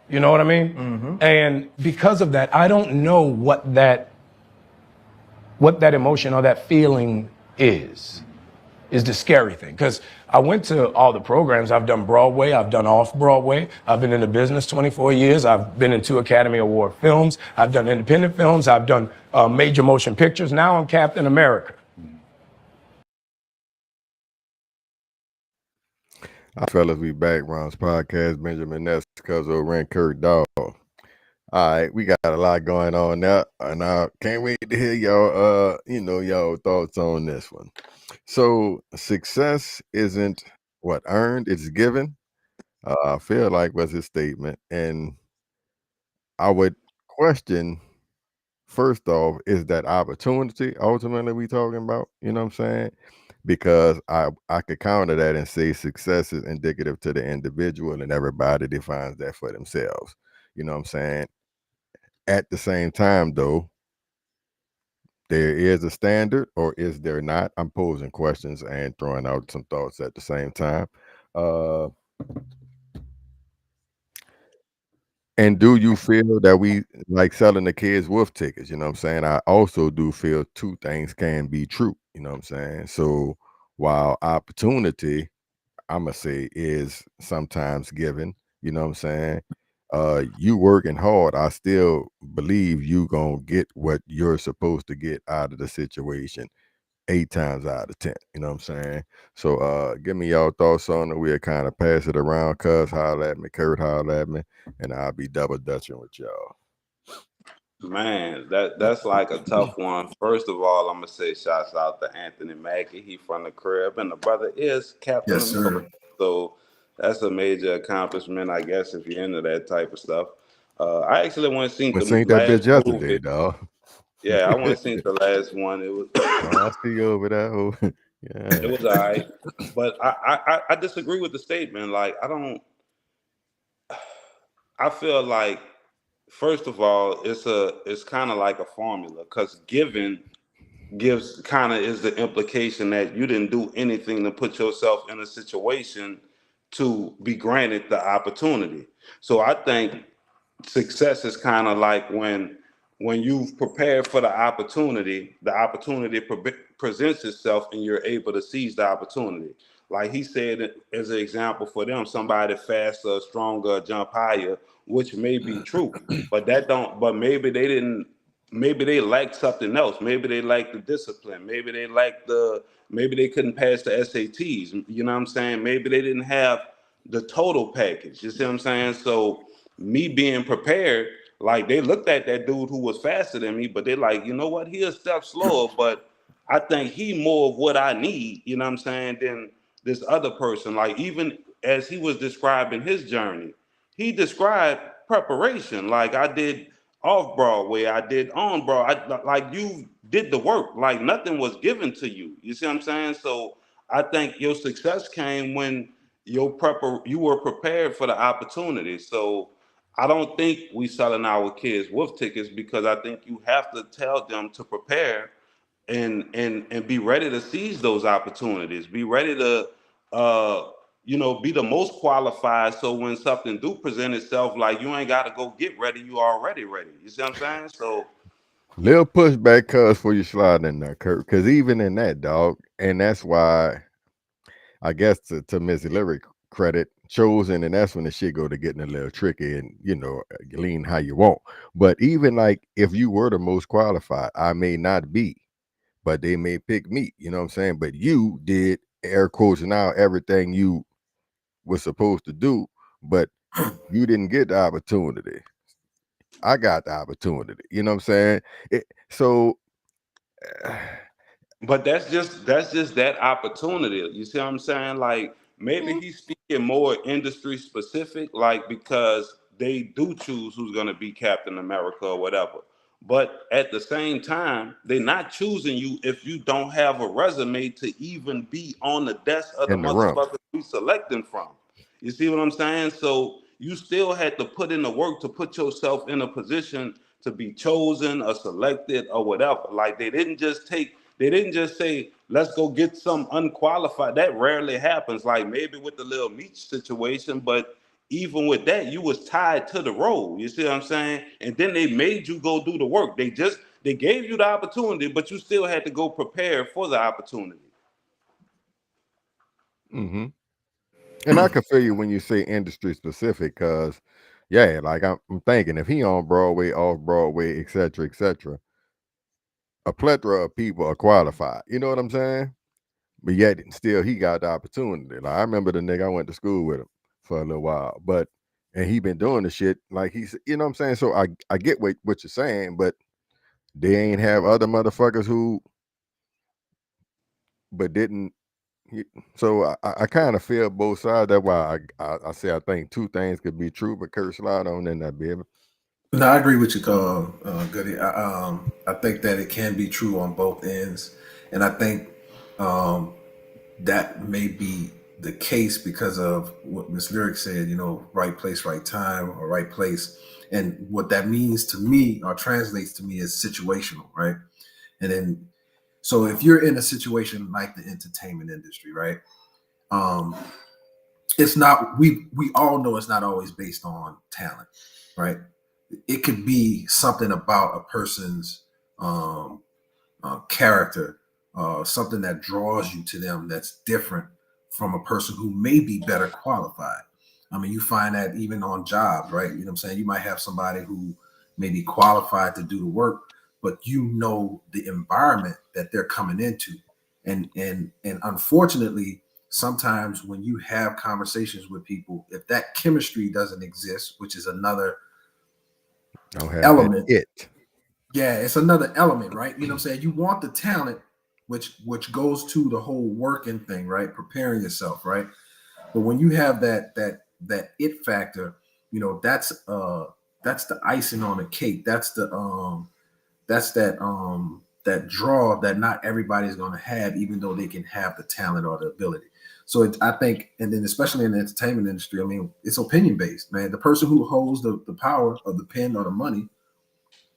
You know what I mean? Mm-hmm. And because of that, I don't know what that emotion or that feeling is the scary thing. Because I went to all the programs. I've done Broadway. I've done off-Broadway. I've been in the business 24 years. I've been in 2 Academy Award films. I've done independent films. I've done major motion pictures. Now I'm Captain America. Fellas, we back. Ron's podcast. Benjamin Ness, Cuzzo, Ren, Kurt, Dog. All right, we got a lot going on now, and I can't wait to hear y'all, y'all thoughts on this one. So, success isn't what earned; it's given. I feel like was his statement, and I would question. First off, is that opportunity ultimately we talking about? You know what I'm saying? Because I could counter that and say success is indicative to the individual, and everybody defines that for themselves. You know what I'm saying? At the same time, though, there is a standard, or is there not? I'm posing questions and throwing out some thoughts at the same time. And do you feel that we like selling the kids wolf tickets? You know what I'm saying? I also do feel 2 things can be true. You know what I'm saying? So while opportunity, I'm going to say, is sometimes given, you know what I'm saying? You working hard, I still believe you gonna get what you're supposed to get out of the situation 8 times out of 10. You know what I'm saying? So give me y'all thoughts on it. We'll kind of pass it around. Cuz holler at me, Kurt holler at me, and I'll be double dutching with y'all. Man, that's like a tough one. First of all, I'm gonna say shouts out to Anthony Mackie. He from the crib, and the brother is Captain America. So that's a major accomplishment, I guess, if you're into that type of stuff. I actually went to see the seen that bitch last yesterday, movie. dog. Yeah, I went to see the last one. It was I see you over that. Yeah. It was all right, but I disagree with the statement. Like I feel like, first of all, it's kind of like a formula, because given gives kind of is the implication that you didn't do anything to put yourself in a situation to be granted the opportunity. So I think success is kind of like when you've prepared for the opportunity presents itself and you're able to seize the opportunity. Like he said, as an example for them, somebody faster, stronger, jump higher, which may be true, but maybe they lacked something else. Maybe they lacked the discipline. Maybe they couldn't pass the SATs. You know what I'm saying? Maybe they didn't have the total package. You see what I'm saying? So me being prepared, like they looked at that dude who was faster than me, but they're like, you know what? He a step slower, but I think he more of what I need, you know what I'm saying, than this other person. Like even as he was describing his journey, he described preparation. Like I did off Broadway, I did on Broadway. Like you did the work. Like nothing was given to you. You see what I'm saying? So I think your success came when you were prepared for the opportunity. So I don't think we selling our kids wolf tickets because I think you have to tell them to prepare and be ready to seize those opportunities. Be ready to be the most qualified. So when something do present itself, like you ain't got to go get ready. You already ready. You see what I'm saying? So little pushback, cuz for you sliding in there, Kurt. Because even in that, dog, and that's why I guess to Miss Lyric credit, chosen, and that's when the shit go to getting a little tricky and lean how you want. But even like if you were the most qualified, I may not be, but they may pick me. You know what I'm saying? But you did, air quotes now, everything you was supposed to do, but you didn't get the opportunity. I got the opportunity. You know what I'm saying? but that's just that opportunity. You see what I'm saying? Like maybe he's speaking more industry specific, like because they do choose who's gonna be Captain America or whatever. But at the same time, they're not choosing you if you don't have a resume to even be on the desk of the In the room. motherfuckers we selecting from. You see what I'm saying? So you still had to put in the work to put yourself in a position to be chosen or selected or whatever. Like they didn't just say, let's go get some unqualified. That rarely happens. Like maybe with the Lil Meech situation, but even with that, you was tied to the role. You see what I'm saying? And then they made you go do the work. They gave you the opportunity, but you still had to go prepare for the opportunity. Mm-hmm. And I can feel you when you say industry specific, because yeah, like I'm thinking if he on Broadway, off Broadway, etc., a plethora of people are qualified. You know what I'm saying? But yet still he got the opportunity. Like I remember the nigga I went to school with him for a little while, and he been doing the shit like he's, you know what I'm saying? So I get what you're saying, but they ain't have other motherfuckers who but didn't. So I kind of feel both sides. That's why I say I think two things could be true, but Kurt, slide on in that, baby. No, I agree with you, Goody. I think that it can be true on both ends, and I think that may be the case because of what Miss Lyric said. Right place, right time, or right place, and what that means to me or translates to me is situational, right? And then, so if you're in a situation like the entertainment industry, right? It's not. We all know it's not always based on talent, right? It could be something about a person's character, something that draws you to them that's different from a person who may be better qualified. I mean, you find that even on jobs, right? You know what I'm saying? You might have somebody who may be qualified to do the work, but the environment that they're coming into. And unfortunately, sometimes when you have conversations with people, if that chemistry doesn't exist, which is another element, it's another element, right? You know what I'm saying? You want the talent, which goes to the whole working thing, right? Preparing yourself, right? But when you have that it factor, that's the icing on the cake. That's that draw that not everybody's going to have, even though they can have the talent or the ability. So I think, and then especially in the entertainment industry, I mean, it's opinion based, man. The person who holds the power of the pen or the money,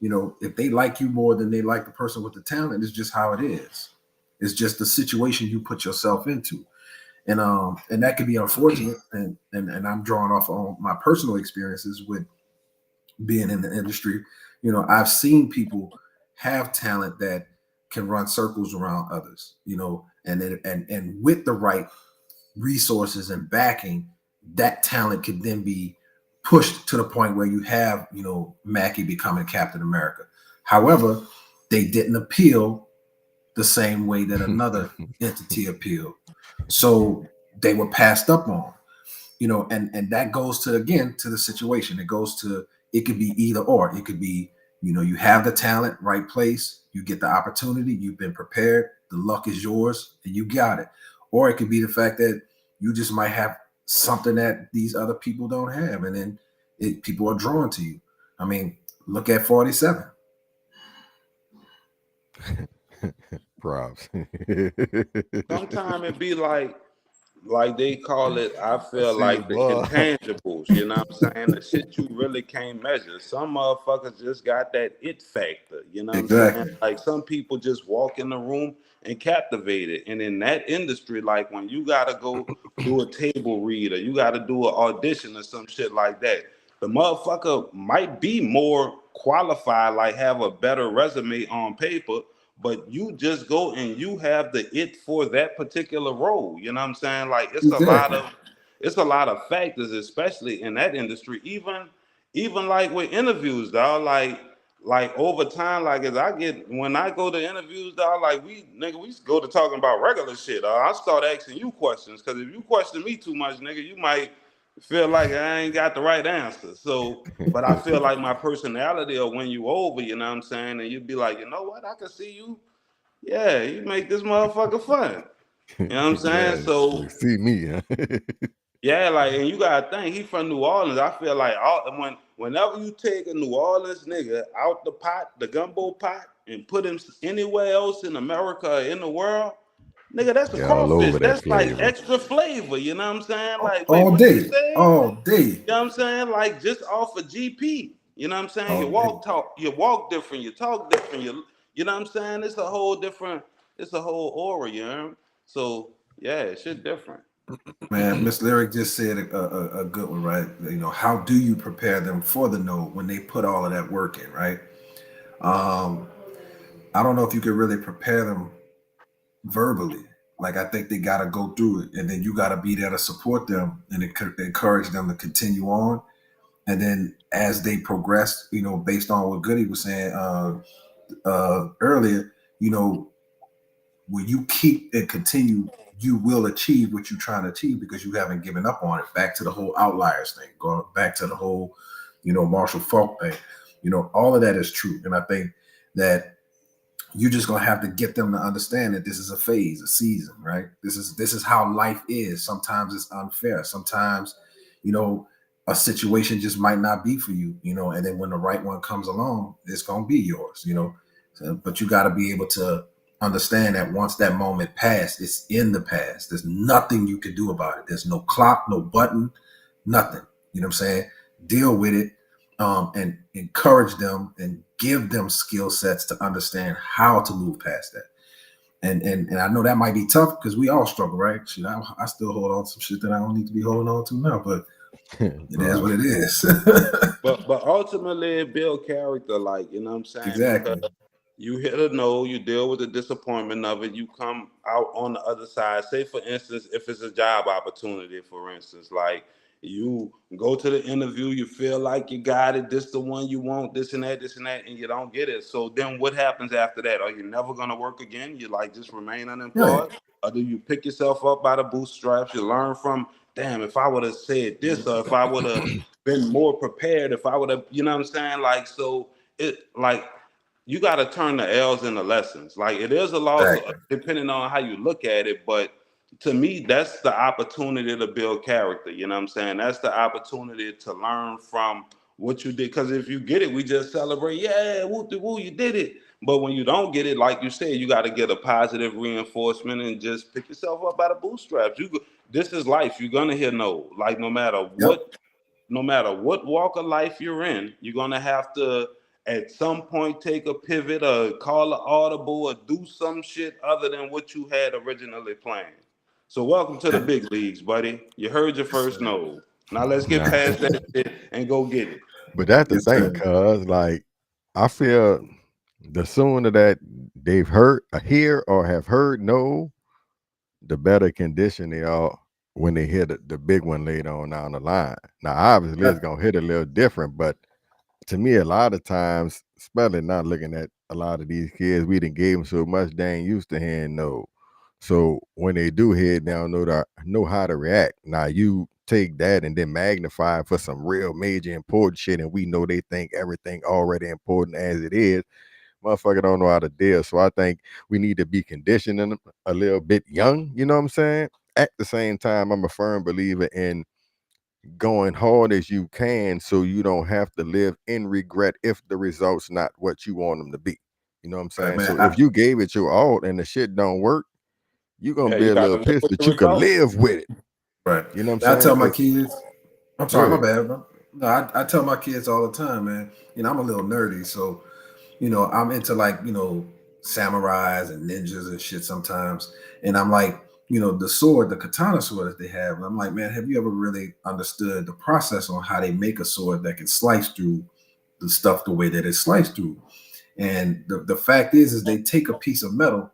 if they like you more than they like the person with the talent, it's just how it is. It's just the situation you put yourself into. And that can be unfortunate. And I'm drawing off on my personal experiences with being in the industry. I've seen people have talent that can run circles around others, and with the right resources and backing, that talent could then be pushed to the point where you have, Mackie becoming Captain America. However, they didn't appeal the same way that another entity appealed. So they were passed up on, and that goes to, again, to the situation. It goes to, it could be either or. It could be You know, you have the talent, right place, you get the opportunity, you've been prepared, the luck is yours, and you got it. Or it could be the fact that you just might have something that these other people don't have, and then people are drawn to you. I mean, look at 47. Props. Sometimes it be like they call it, I feel see like the the blood. intangibles, you know what I'm saying? The shit you really can't measure. Some motherfuckers just got that it factor, you know what I'm saying? Exactly. Like some people just walk in the room and captivate it. And in that industry, like when you gotta go do a table read or you gotta do an audition or some shit like that, the motherfucker might be more qualified, like have a better resume on paper, but you just go and you have the it for that particular role. You know what I'm saying? Like it's Exactly. a lot of factors, especially in that industry. Even like with interviews, dog. Like over time, like as I get when I go to interviews, dog. Like we go to talking about regular shit. I start asking you questions because if you question me too much, nigga, you might feel like I ain't got the right answer. So, but I feel like my personality will win you over. You know what I'm saying? And you'd be like, you know what? I can see you. Yeah, you make this motherfucker fun. You know what I'm saying? Yeah, So see me, huh? yeah, like, and you gotta think he from New Orleans. I feel like whenever you take a New Orleans nigga out the pot, the gumbo pot, and put him anywhere else in America or in the world, nigga, that's a Yeah, all crawfish. over that That's like flavor. extra flavor. You know what I'm saying? Like, wait, All what you day. say? All day. You know what I'm saying? Like just off of GP. You know what I'm saying? All You walk different, you talk different, you know what I'm saying? It's a whole different, it's a whole aura, you know? So yeah, shit different. Man, Miss Lyric just said a good one, right? You know, how do you prepare them for the no when they put all of that work in, right? I don't know if you could really prepare them verbally. Like I think they got to go through it, and then you got to be there to support them and encourage them to continue on. And then as they progress, you know, based on what Goody was saying earlier, you know, when you keep and continue, you will achieve what you're trying to achieve because you haven't given up on it. Back to the whole outliers thing, going back to the whole, you know, Marshall Falk thing. You know, all of that is true. And I think that you're just gonna have to get them to understand that this is a phase, a season, right? This is how life is. Sometimes it's unfair. Sometimes, you know, a situation just might not be for you, you know, and then when the right one comes along, it's gonna be yours, you know. So, but you got to be able to understand that once that moment passed, it's in the past. There's nothing you can do about it. There's no clock, no button, nothing. You know what I'm saying? Deal with it, and encourage them and give them skill sets to understand how to move past that. And I know that might be tough because we all struggle, right? Shit, I still hold on to some shit that I don't need to be holding on to now, but it is what it is. But ultimately it build character, like, you know what I'm saying? Exactly. Because you hit a no, you deal with the disappointment of it, you come out on the other side. Say for instance, if it's a job opportunity, for instance, like you go to the interview, you feel like you got it, this the one you want, this and that, and you don't get it. So then what happens after that? Are you never gonna work again? You like just remain unemployed? Right. Or do you pick yourself up by the bootstraps? You learn from, damn, if I would have said this, or if I would have been more prepared, if I would have, you know what I'm saying? Like, so it like you got to turn the L's into lessons. Like it is a loss, Exactly. depending on how you look at it. But to me, that's the opportunity to build character. You know what I'm saying? That's the opportunity to learn from what you did. Because if you get it, we just celebrate. Yeah, woo de woo, you did it. But when you don't get it, like you said, you got to get a positive reinforcement and just pick yourself up by the bootstraps. This is life. You're gonna hear no. Like no matter what walk of life you're in, you're gonna have to at some point take a pivot or call an audible or do some shit other than what you had originally planned. So welcome to the big leagues, buddy. You heard your first no. Now let's get past that shit and go get it. But that's the Yes, thing, sir. cuz like I feel the sooner that they've hear or have heard no, the better condition they are when they hit the big one later on down the line. Now, obviously, it's gonna hit a little different, but to me, a lot of times, especially not looking at a lot of these kids, we done gave them so much they ain't used to hearing no. So when they do hear it, they don't know how to react. Now, you take that and then magnify for some real major important shit, and we know they think everything already important as it is. Motherfucker don't know how to deal. So I think we need to be conditioning them a little bit young, you know what I'm saying? At the same time, I'm a firm believer in going hard as you can so you don't have to live in regret if the result's not what you want them to be. You know what I'm saying? Man, so if you gave it your all and the shit don't work, you're gonna be you a gotta little live pissed, with but the you can results. live with it. Right. You know what I'm I saying? tell my 'Cause- kids, I'm sorry, Go my ahead. bad, bro. No, I tell my kids all the time, man. You know, I'm a little nerdy, so I'm into like, samurais and ninjas and shit sometimes. And I'm like, the sword, the katana sword that they have. And I'm like, man, have you ever really understood the process on how they make a sword that can slice through the stuff the way that it's sliced through? And the fact is they take a piece of metal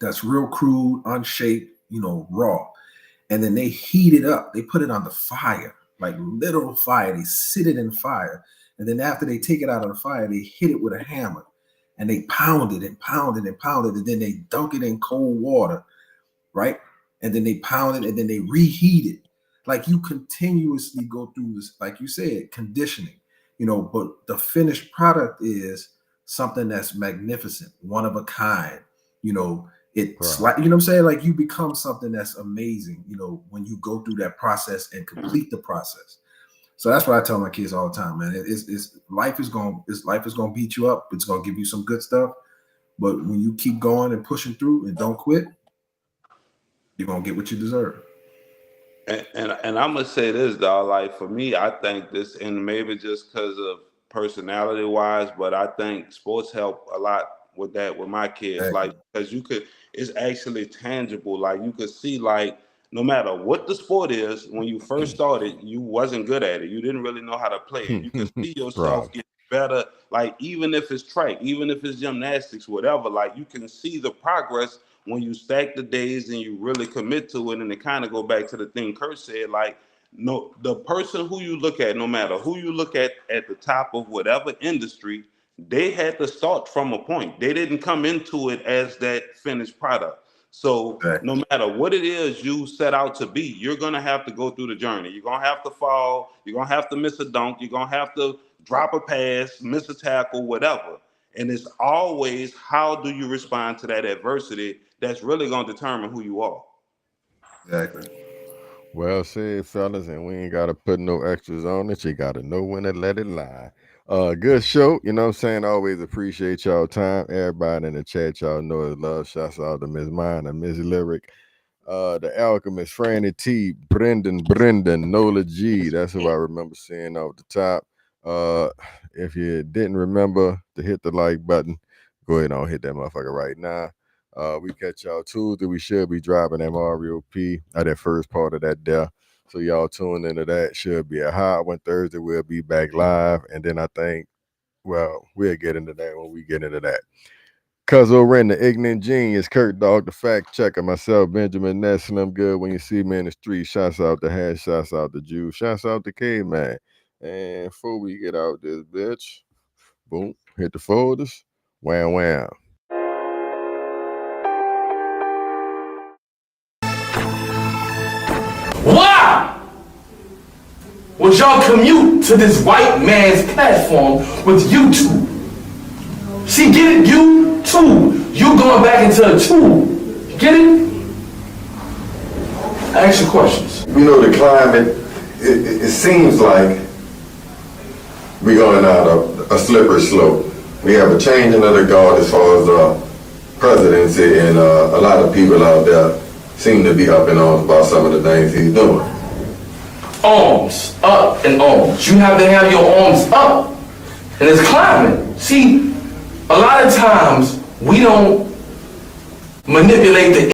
that's real crude, unshaped, raw, and then they heat it up. They put it on the fire, like literal fire. They sit it in fire. And then after they take it out of the fire, they hit it with a hammer and they pound it and pound it and pound it. And then they dunk it in cold water, right? And then they pound it and then they reheat it. Like you continuously go through this, like you said, conditioning, but the finished product is something that's magnificent, one of a kind, it's like, what I'm saying? Like you become something that's amazing, when you go through that process and complete the process. So that's what I tell my kids all the time, man. Life is gonna beat you up. It's gonna give you some good stuff, but when you keep going and pushing through and don't quit, you're gonna get what you deserve. And I'm gonna say this, dog. Like for me, I think this, and maybe just because of personality wise, but I think sports help a lot with that with my kids. Like because it's actually tangible. Like you could see, like no matter what the sport is, when you first started, you wasn't good at it. You didn't really know how to play it. You can see yourself get better. Like even if it's track, even if it's gymnastics, whatever. Like you can see the progress when you stack the days and you really commit to it. And it kind of go back to the thing Kurt said, like, no, the person who you look at, no matter who you look at the top of whatever industry, they had to start from a point. They didn't come into it as that finished product. So no matter what it is you set out to be, you're going to have to go through the journey. You're going to have to fall. You're going to have to miss a dunk. You're going to have to drop a pass, miss a tackle, whatever. And it's always how do you respond to that adversity that's really going to determine who you are. Exactly. Well said, fellas, and we ain't got to put no extras on it. You got to know when to let it lie. Good show. You know what I'm saying? Always appreciate y'all time. Everybody in the chat, y'all know it's love. Shouts out to Miss Mine and Miss Lyric. The Alchemist, Franny T, Brendan, Nola G. That's who I remember seeing off the top. If you didn't remember to hit the like button, go ahead and hit that motherfucker right now. We catch y'all Tuesday. We should be dropping that Mario P at that first part of that there. So y'all tune into that. Should be a hot one. Thursday we'll be back live. And then I think, well, we'll get into that when we get into that. Cuzzo Ren, the ignorant genius, Kurt Dog, the fact checker, myself, Benjamin Ness, and I'm good when you see me in the street. Shouts out to Hash, shouts out to Jew, shouts out to K-Man. And before we get out this bitch, boom, hit the folders, wham, wham. Why would y'all commute to this white man's platform with YouTube? See, get it? You too. You going back into a tool. Get it? Ask your questions. The climate, it seems like we're going out a slippery slope. We have a changing of the guard as far as the presidency, and a lot of people out there seem to be up in arms about some of the things he's doing. Arms, up and arms. You have to have your arms up. And it's climbing. See, a lot of times we don't manipulate the